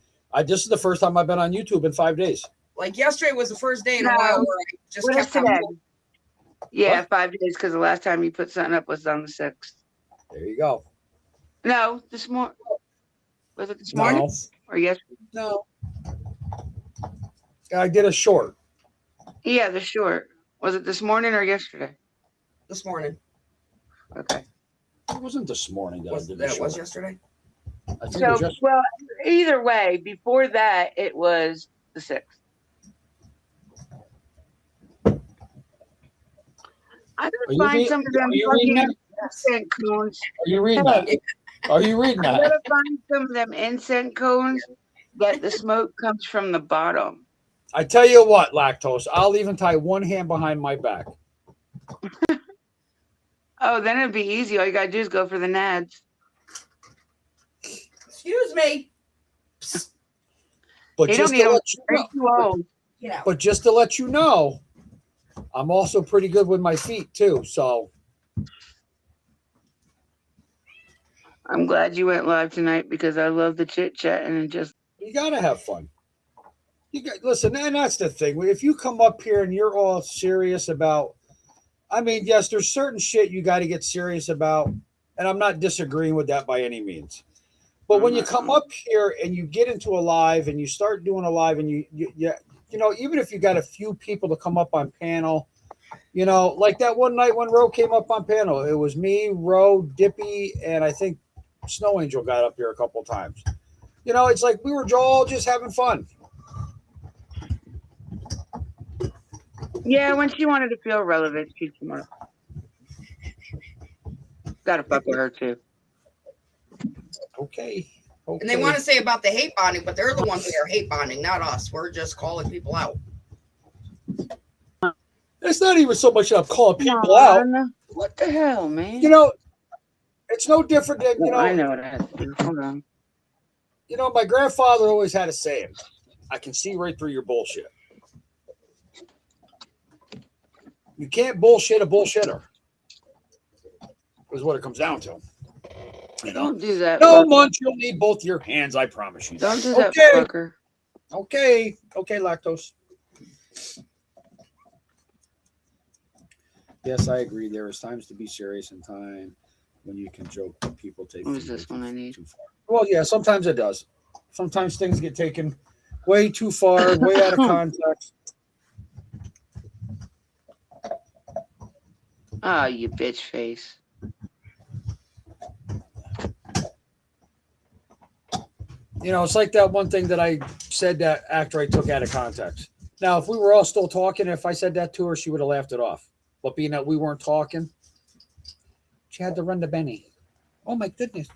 This is the first time I've been on YouTube in 5 days. Like yesterday was the first day in a while where I just kept today? on. Yeah, What? 5 days, because the last time you put something up was on the 6th. There you go. No, this morning. Was it this morning? Or yesterday? No. I did a short. Yeah, the short. Was it this morning or yesterday? This morning. Okay. It wasn't this morning that I did the That short. was yesterday. I think it So, was just. well, either way, before that, it was the 6th. I gotta find some of them fucking incense cones. Are you reading that? Are you reading I that? gotta find some of them incense cones that the smoke comes from the bottom. I tell you what, Lactose, I'll even tie one hand behind my back. Oh, then it'd be easy. All you gotta do is go for the nads. Excuse me. But They just don't need to them. let you They're know, too old. Get out. but just to let you know, I'm also pretty good with my feet too. So I'm glad you went live tonight because I love the chit chat and just. you gotta have fun. Listen, and that's the thing. If you come up here and you're all serious about, I mean, yes, there's certain shit you got to get serious about, and I'm not disagreeing with that by any means. But when you come up here and you get into a live and you start doing a live and you even if you got a few people to come up on panel, like that one night when Ro came up on panel, it was me, Ro, Dippy, and I think Snow Angel got up here a couple of times. It's like we were all just having fun. Yeah, when she wanted to feel relevant, she'd come up. Gotta fuck with her too. Okay. And they want to say about the hate bonding, but they're the ones that are hate bonding, not us. We're just calling people out. It's not even so much I'm calling people out. What the hell, man? It's no different than, I know what I have to do. Hold on. My grandfather always had a saying. I can see right through your bullshit. You can't bullshit a bullshitter. Is what it comes down to. You know? Don't do that. No, fucker. Munch, you'll need both your hands, I promise you. Don't do that, Okay. fucker. Okay, lactose. Yes, I agree. There is times to be serious and time when you can joke, but people take What is things this one I need? too far. Well, yeah, sometimes it does. Sometimes things get taken way too far, way out of context. Ah, you bitch face. You know, it's like that one thing that I said that after I took out of context. Now, if we were all still talking, if I said that to her, she would have laughed it off. But being that we weren't talking, she had to run to Benny. Oh my goodness.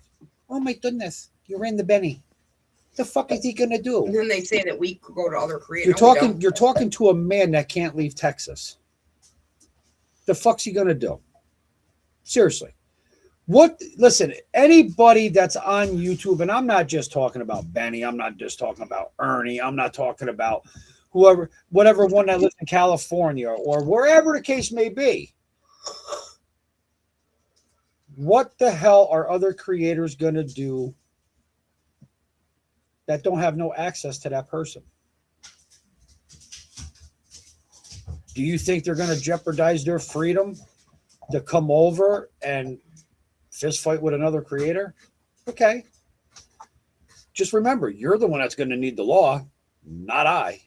Oh my goodness. You ran to Benny. What the fuck is he gonna do? And then they say that we could go to other creators. You're talking to a man that can't leave Texas. The fuck's he gonna do? Seriously. Listen, anybody that's on YouTube, and I'm not just talking about Benny, I'm not just talking about Ernie, I'm not talking about whatever one that lives in California or wherever the case may be. What the hell are other creators going to do that don't have no access to that person? Do you think they're going to jeopardize their freedom to come over and fist fight with another creator? Okay. Just remember, you're the one that's going to need the law, not I.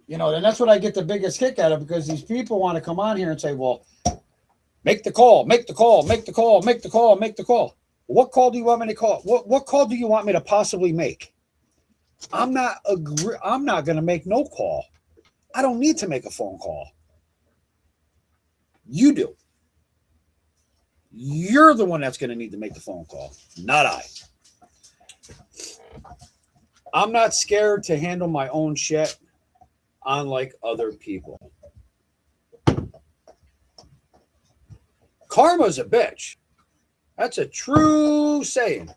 You know, and that's what I get the biggest kick out of, because these people want to come on here and say, well, make the call, make the call, make the call, make the call, make the call. What call do you want me to call? What call do you want me to possibly make? I'm not going to make no call. I don't need to make a phone call. You do. You're the one that's going to need to make the phone call, not I. I'm not scared to handle my own shit, unlike other people. Karma's a bitch. That's a true saying.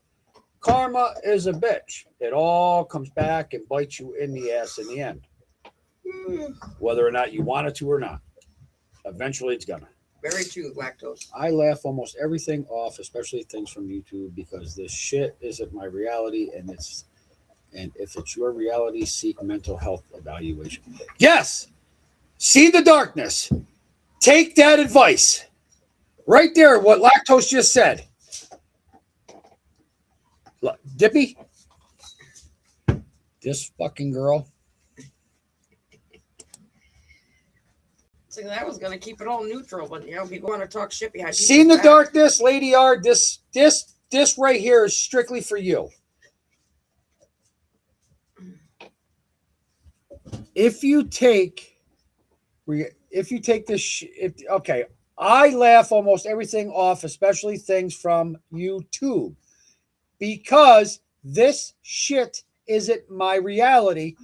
Karma is a bitch. It all comes back and bites you in the ass in the end. Whether or not you want it to or not. Eventually it's gonna. Very true, lactose. I laugh almost everything off, especially things from YouTube, because this shit isn't my reality, and if it's your reality, seek mental health evaluation. Yes! See the darkness. Take that advice. Right there, what Lactose just said. Dippy? This fucking girl. So that was going to keep it all neutral, but you know, people want to talk shit behind. Seen the darkness, Lady R. This right here is strictly for you. If you take this, okay, I laugh almost everything off, especially things from YouTube, because this shit isn't my reality.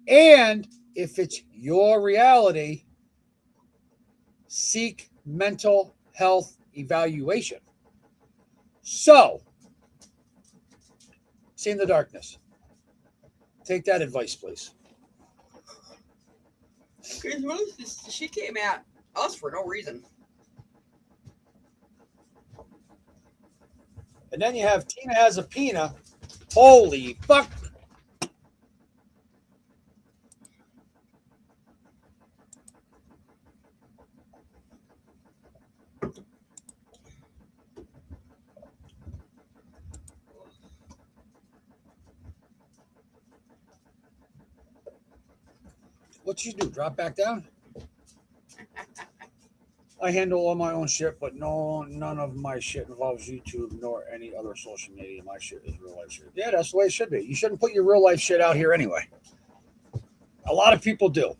And if it's your reality, seek mental health evaluation. So, see in the darkness. Take that advice, please. She came at us for no reason. And then you have Tina has a Pina. Holy fuck. What'd you do? Drop back down? I handle all my own shit, but none of my shit involves YouTube nor any other social media. My shit is real life shit. Yeah, that's the way it should be. You shouldn't put your real life shit out here anyway. A lot of people do.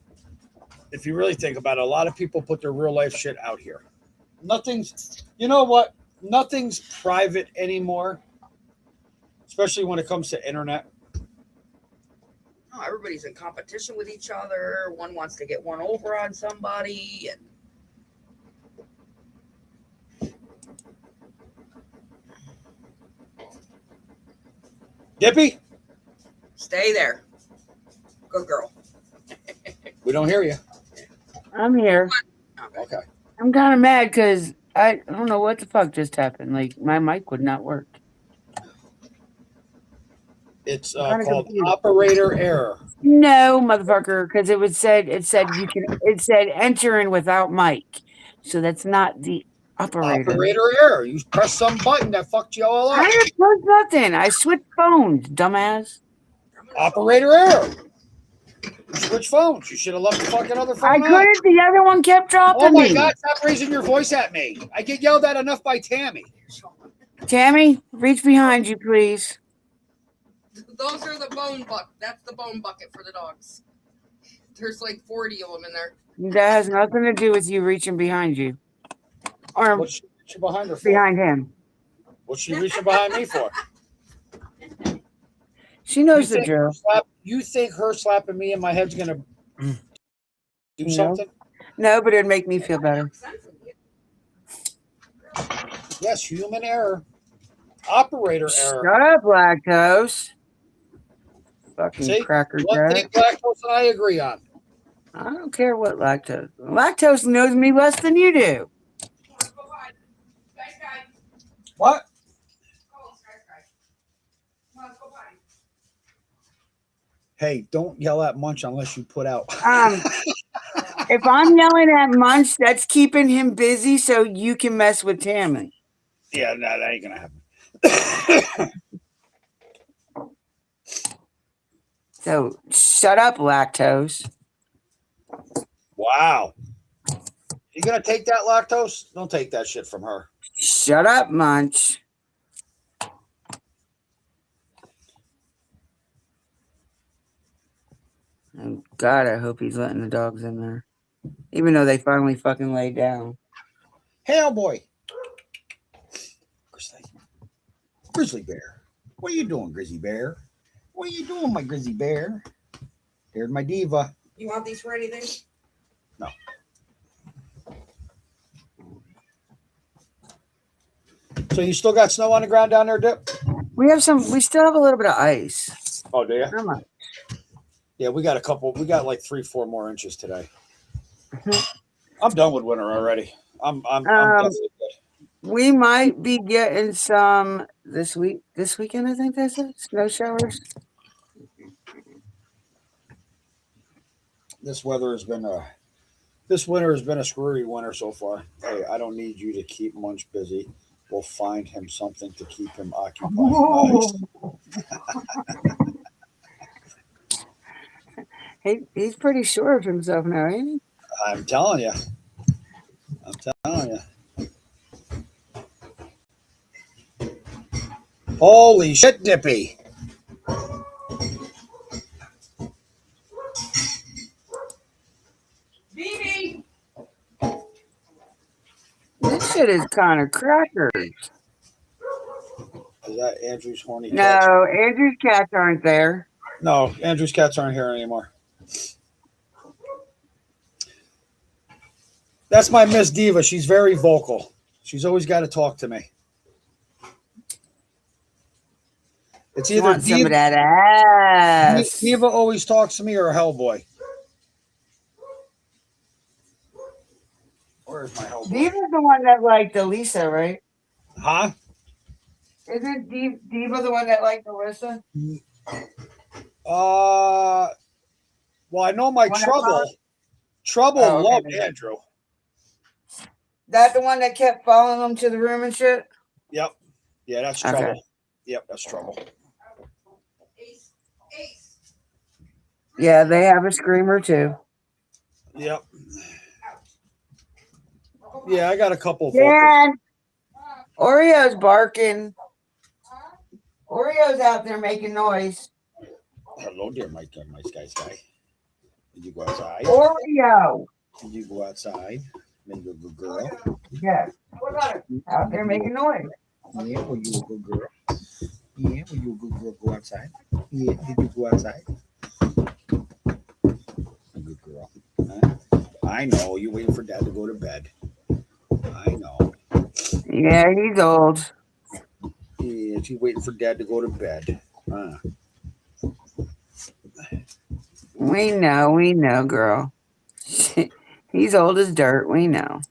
If you really think about it, a lot of people put their real life shit out here. You know what? Nothing's private anymore, especially when it comes to internet. Oh, everybody's in competition with each other. One wants to get one over on somebody. And Dippy, Stay there. Good girl. we don't hear you. I'm here. Okay. I'm kind of mad because I don't know what the fuck just happened. Like my mic would not work. It's I'm kind of called confused. operator error. No, motherfucker, because it said you can. It said enter in without mic, so that's not the operator. Operator error. You press some button that fucked you all I up. didn't push nothing. I switched phones, dumbass. Operator error. You switch phones. You should have left the fucking other I phone on. couldn't. The other one kept dropping Oh my me. God! Stop raising your voice at me. I get yelled at enough by Tammy. Tammy, reach behind you, please. Those are the bone bucket. That's the bone bucket for the dogs. There's like 40 of them in there. That has nothing to do with you reaching behind you, or What's she reaching behind her for? behind him. What's she reaching behind me for? She knows the drill. You think her slapping me in my head's gonna do something? No, but it'd make me feel better. Yes, human error. Operator error. Shut up, lactose. Fucking See, cracker one thing jack. Lactose and I agree on. I don't care what lactose. Lactose knows me less than you do. What? Hey, don't yell at Munch unless you put out. If I'm yelling at Munch, that's keeping him busy so you can mess with Tammy. Yeah, no, that ain't gonna happen. So shut up, lactose. Wow. You gonna take that, Lactose? Don't take that shit from her. Shut up, Munch. Oh, God, I hope he's letting the dogs in there. Even though they finally fucking laid down. Hell, boy. Grizzly Bear. What are you doing, Grizzly Bear? What are you doing, my Grizzly Bear? Here's my diva. You want these for anything? No. So you still got snow on the ground down there, Dip? We still have a little bit of ice. Oh, do you? How much? Yeah, we got a couple. We got like 3-4 more inches today. I'm done with winter already. I'm definitely good. We might be getting some this weekend, I think that's it. Snow showers. This winter has been a screwy winter so far. Hey, I don't need you to keep Munch busy. We'll find him something to keep him occupied. Nice. He's pretty sure of himself now, ain't he? I'm telling you. Holy shit, Dippy. BB! This shit is kind of crackers. Is that Andrew's horny No, cats? Andrew's cats aren't there. No, Andrew's cats aren't here anymore. That's my Miss Diva. She's very vocal. She's always got to talk to me. It's either Want some of that ass. Diva always talks to me or Hellboy. Where's my Hellboy? Diva's the one that liked Elisa, right? Huh? Isn't Diva the one that liked Elisa? Well, I know my Trouble Oh, okay, loved maybe. Andrew. That the one that kept following them to the room and shit? Yep. Yeah, that's Okay. Trouble. Yep, that's Trouble. Ace. Yeah, they have a screamer too. Yep. Yeah, I got a couple of vocals. Dan! Oreo's barking. Oreo's out there making noise. Hello there, my nice guy. Did you go outside? Oreo! Did you go outside? Maybe you're a good girl. Yes. Out there making noise. Yeah, were you a good girl? Yeah, were you a good girl? Go outside. Yeah, did you go outside? A good girl. Huh? I know. You're waiting for Dad to go to bed. I know. Yeah, he's old. Yeah, she's waiting for Dad to go to bed. We know, girl. He's old as dirt. We know.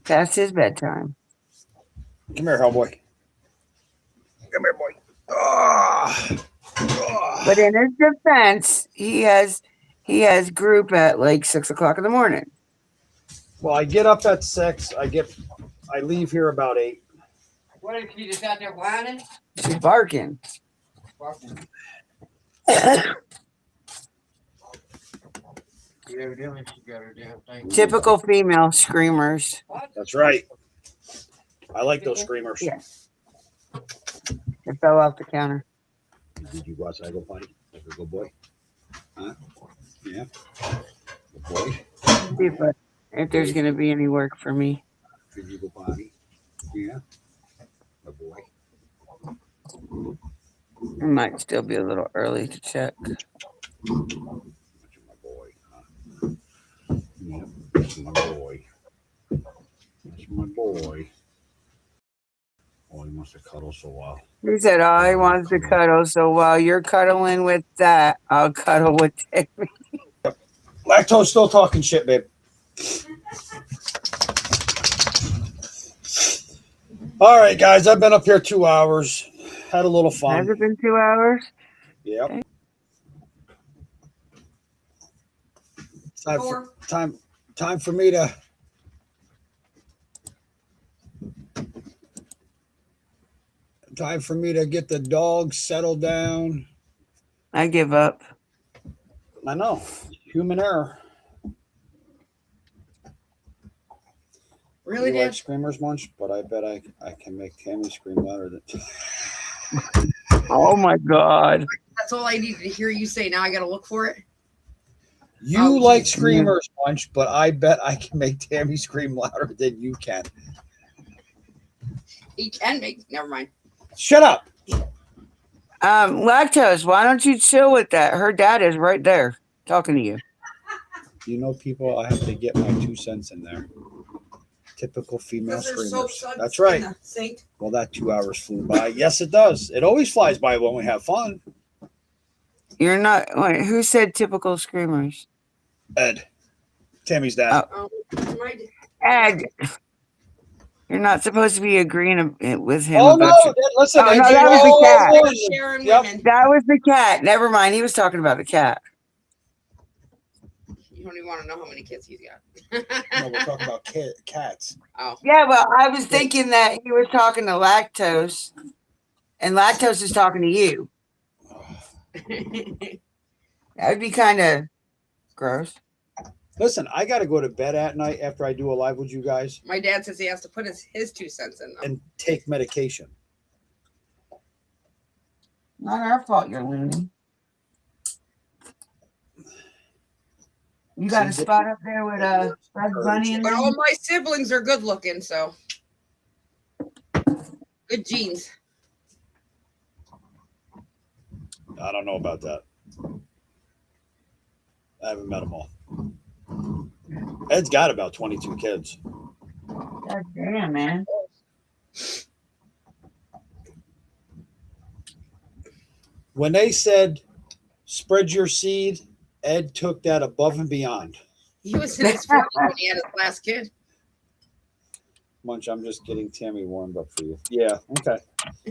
Past his bedtime. Come here, Hellboy. Come here, boy. But in his defense, he has group at like 6:00 in the morning. Well, I get up at 6. I leave here about 8. What if you just out there whining? She's barking. Typical female screamers. That's right. I like those screamers. Yeah. It fell off the counter. Did you watch I Go Potty? Like a good boy? Huh? Yeah. Good boy. See if there's going to be any work for me. Did you go potty? Yeah. Good boy. It might still be a little early to check. That's my boy. Huh? Yep. That's my boy. That's my boy. Oh, he wants to cuddle so well. He said, "Oh, he wants to cuddle. So while you're cuddling with that, I'll cuddle with Timmy." Lactose still talking shit, babe. All right, guys. I've been up here 2 hours. Had a little fun. Has it been 2 hours? Yep. Okay. Time for me to get the dog settled down. I give up. I know. Human error. Really, you Dad? like screamers much, but I bet I can make Tammy scream louder than Oh my God. That's all I needed to hear you say. Now I got to look for it. you Oh, like geez. screamers much, but I bet I can make Tammy scream louder than you can. He can make. Never mind. Shut up. Lactose, why don't you chill with that? Her dad is right there talking to you. You know, people, I have to get my 2 cents in there. Typical female Because there's screamers. soap suds That's right. in the sink. Well, that 2 hours flew by. Yes, it does. It always flies by when we have fun. You're not. Wait, who said typical screamers? Ed, Tammy's dad. Ed, you're not supposed to be agreeing with him. Oh no! about your- Listen, Oh, no, Edgy, that was the cat. Sharing Yep. women. That was the cat. Never mind. He was talking about the cat. You don't even want to know how many kids he's got. No, we're talking about cats. Oh. Yeah, well, I was thinking that he was talking to Lactose, and Lactose is talking to you. That would be kind of gross. Listen, I got to go to bed at night after I do a live with you guys My dad says he has to put his 2 cents in them. and take medication. Not our fault you're loony. You got a spot up there with Bugs Bunny and But all my siblings are good looking, so good genes. I don't know about that. I haven't met them all. Ed's got about 22 kids. God damn, man. When they said spread your seed, Ed took that above and beyond. He was in his 40s when he had his last kid. Munch, I'm just getting Tammy warmed up for you. Yeah, okay.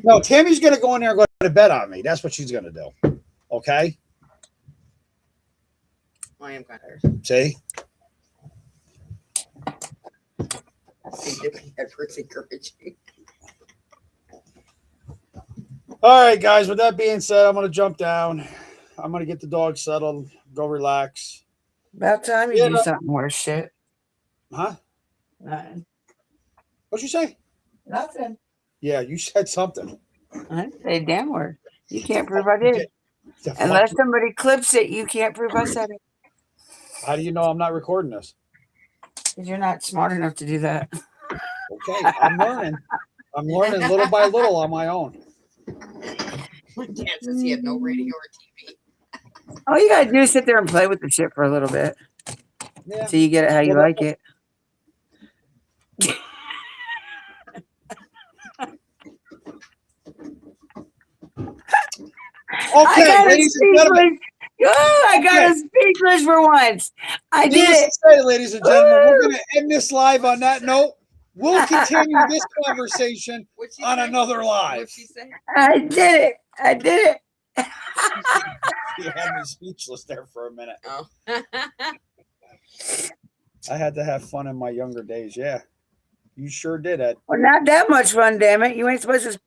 No, Tammy's going to go in there and go to bed on me. That's what she's going to do. Okay? I am kind of tired. See? Edward's encouraging. All right, guys. With that being said, I'm going to jump down. I'm going to get the dog settled, go relax. About time you do something worse shit. Huh? Nothing. What'd you say? Nothing. Yeah, you said something. I didn't say a damn word. You can't prove I did. The fuck Unless you- somebody clips it, you can't prove I said it. How do you know I'm not recording this? Because you're not smart enough to do that. Okay, I'm learning. I'm learning little by little on my own. My dad says he had no radio or TV. All you gotta do is sit there and play with the shit for a little bit. Yeah. So you get it how you like it. Okay, got a ladies and gentlemen. speechless. Oh, I got Okay. a speechless for once. I did Needless it. to say, ladies and gentlemen, we're Woo! going to end this live on that note. We'll continue this conversation What'd she on say? another live. What'd she say? I did it. I did it. You had me speechless there for a minute. Oh. I had to have fun in my younger days. Yeah, you sure did, Ed. Well, not that much fun, damn it. You ain't supposed to.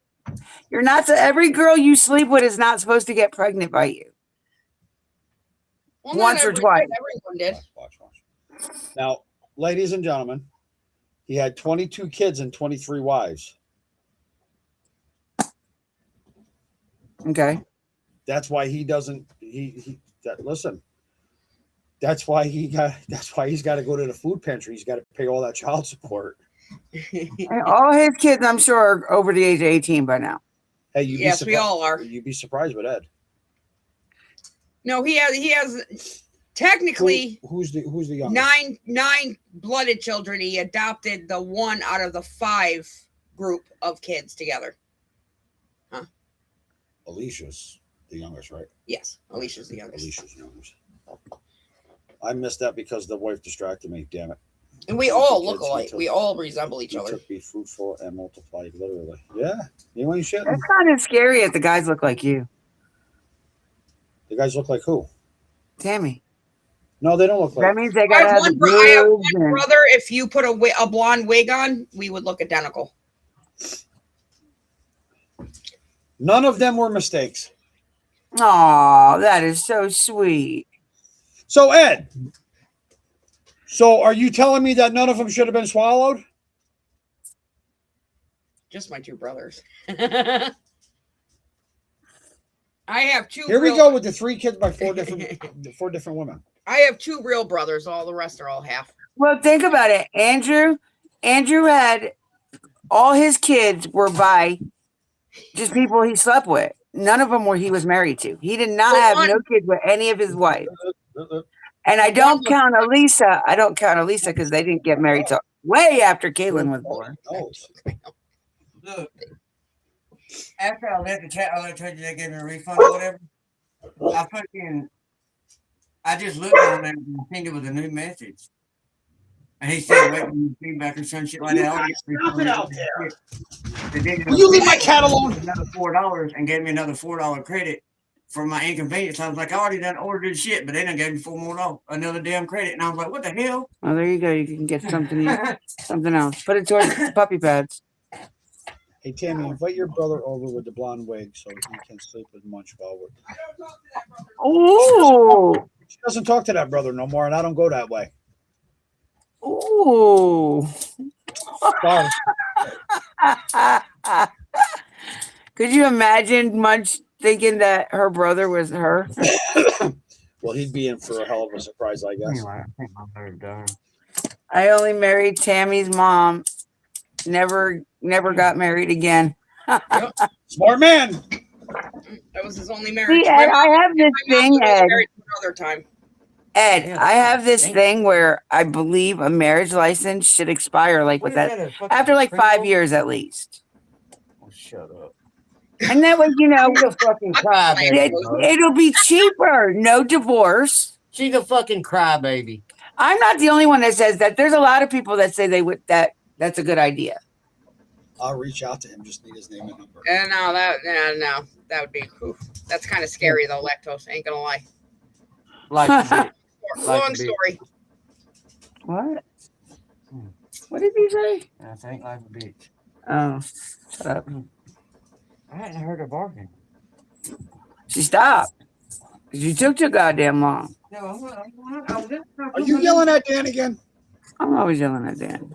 You're not. Every girl you sleep with is not supposed to get pregnant by you. Well, Once or twice. Everyone did. Watch. Now, ladies and gentlemen, he had 22 kids and 23 wives. Okay. That's why he doesn't. Listen. That's why he's got to go to the food pantry. He's got to pay all that child support. And all his kids, I'm sure, are over the age of 18 by now. Hey, Yes, we all are. You'd be surprised with Ed. No, he has technically Who's the youngest? nine blooded children. He adopted the one out of the 5 group of kids together. Alicia's the youngest, right? Yes, Alicia's the youngest. Alicia's the youngest. I missed that because the wife distracted me. Damn it! And we all look alike. We all resemble each other. Be fruitful and multiply, literally. Yeah, you ain't shitting. That's kind of scary if the guys look like you. The guys look like who? Tammy. No, they don't look like. That means they gotta have the I have boobs one and- brother. If you put a blonde wig on, we would look identical. None of them were mistakes. Aw, that is so sweet. So, Ed, are you telling me that none of them should have been swallowed? Just my 2 brothers. I have 2. Here we go with the 3 kids by 4 different women. I have 2 real brothers. All the rest are all half. Well, think about it. Andrew had all his kids were by just people he slept with. None of them were he was married to. He did not have no kids with any of his wives. And I don't count Elisa. I don't count Elisa because they didn't get married till way after Caitlin was born. Look, after I left the chat, I told you they gave me a refund or whatever. I just looked on there and I think it was a new message. And he said, wait for your feedback or some shit like that. Stop it out there. Will Will you leave my cat alone? Another $4 and gave me another $4 credit for my inconvenience. I was like, I already done ordered shit, but they done gave me $4 more, another damn credit. And I was like, what the hell? Oh, there you go. You can get something else. Put it towards puppy pads. Hey, Tammy, invite your brother over with the blonde wig so he can sleep with Munch while Ooh. She doesn't talk to that brother no more, and I don't go that way. Ooh. Sorry. Could you imagine Munch thinking that her brother was her? Well, he'd be in for a hell of a surprise, I guess. Anyway, I think my brother done. I only married Tammy's mom. Never got married again. Smart man. That was his only marriage. See, Ed, I have this thing, Ed. Another time. Ed, I have this thing where I believe a marriage license should expire like with that after like 5 years at least. Oh, shut up. And that way, you know, She's a fucking crybaby. it'll be cheaper. No divorce. She's a fucking crybaby. I'm not the only one that says that. There's a lot of people that say they would that's a good idea. I'll reach out to him. Just need his name and number. No, that would be. Oof. That's kind of scary though. Lactose. Ain't gonna lie. Long story. What? What did he say? I think like a bitch. Oh, shut up. I hadn't heard her barking. She stopped. You took too goddamn long. No, Are you yelling at Dan again? I'm always yelling at Dan.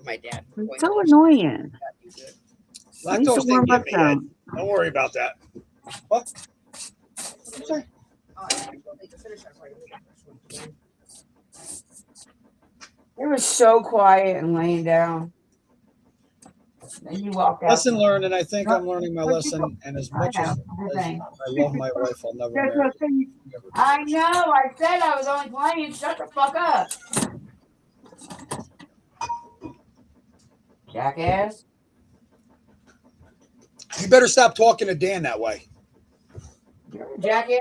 My dad. It's so annoying. I need to Lactose warm didn't up get me yet. some. Don't worry about that. What? Sorry. It was so quiet and laying down. Then you walk out. Lesson learned, and I think I'm learning my lesson. And as much as I love my wife, I'll never marry her. I know. I said I was only playing. Shut the fuck up. Jackass. You better stop talking to Dan that way. Jackass.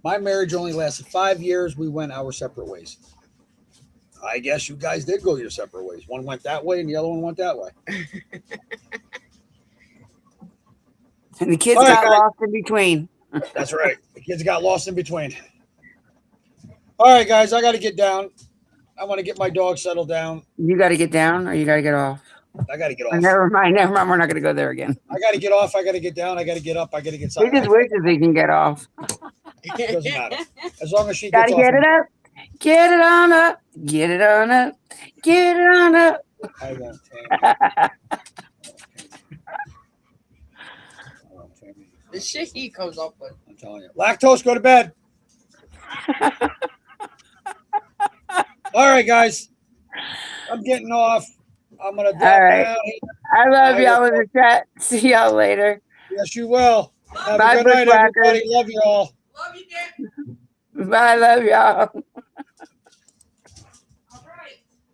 My marriage only lasted 5 years. We went our separate ways. I guess you guys did go your separate ways. One went that way and the other one went that way. And the kids All right, got guys. lost in between. That's right. The kids got lost in between. All right, guys, I got to get down. I want to get my dog settled down. You got to get down or you got to get off? I got to get Oh, off. never mind. We're not going to go there again. I got to get off. I got to get down. I got to get up. I got to get He something. just wishes he can get off. It doesn't matter. As long as she Got gets to off. get it up. Get it on up. Get it on up. Get it on up. I won't. Tammy. The shit he comes up with. I'm telling you. Lactose, go to bed. All right, guys. I'm getting off. I'm going to drop All right. down. I love I y'all will- in the chat. See y'all later. Yes, you will. Have Bye, a good night, Bushwhackers. everybody. Love you all. Love you, Dick. Bye. Love y'all.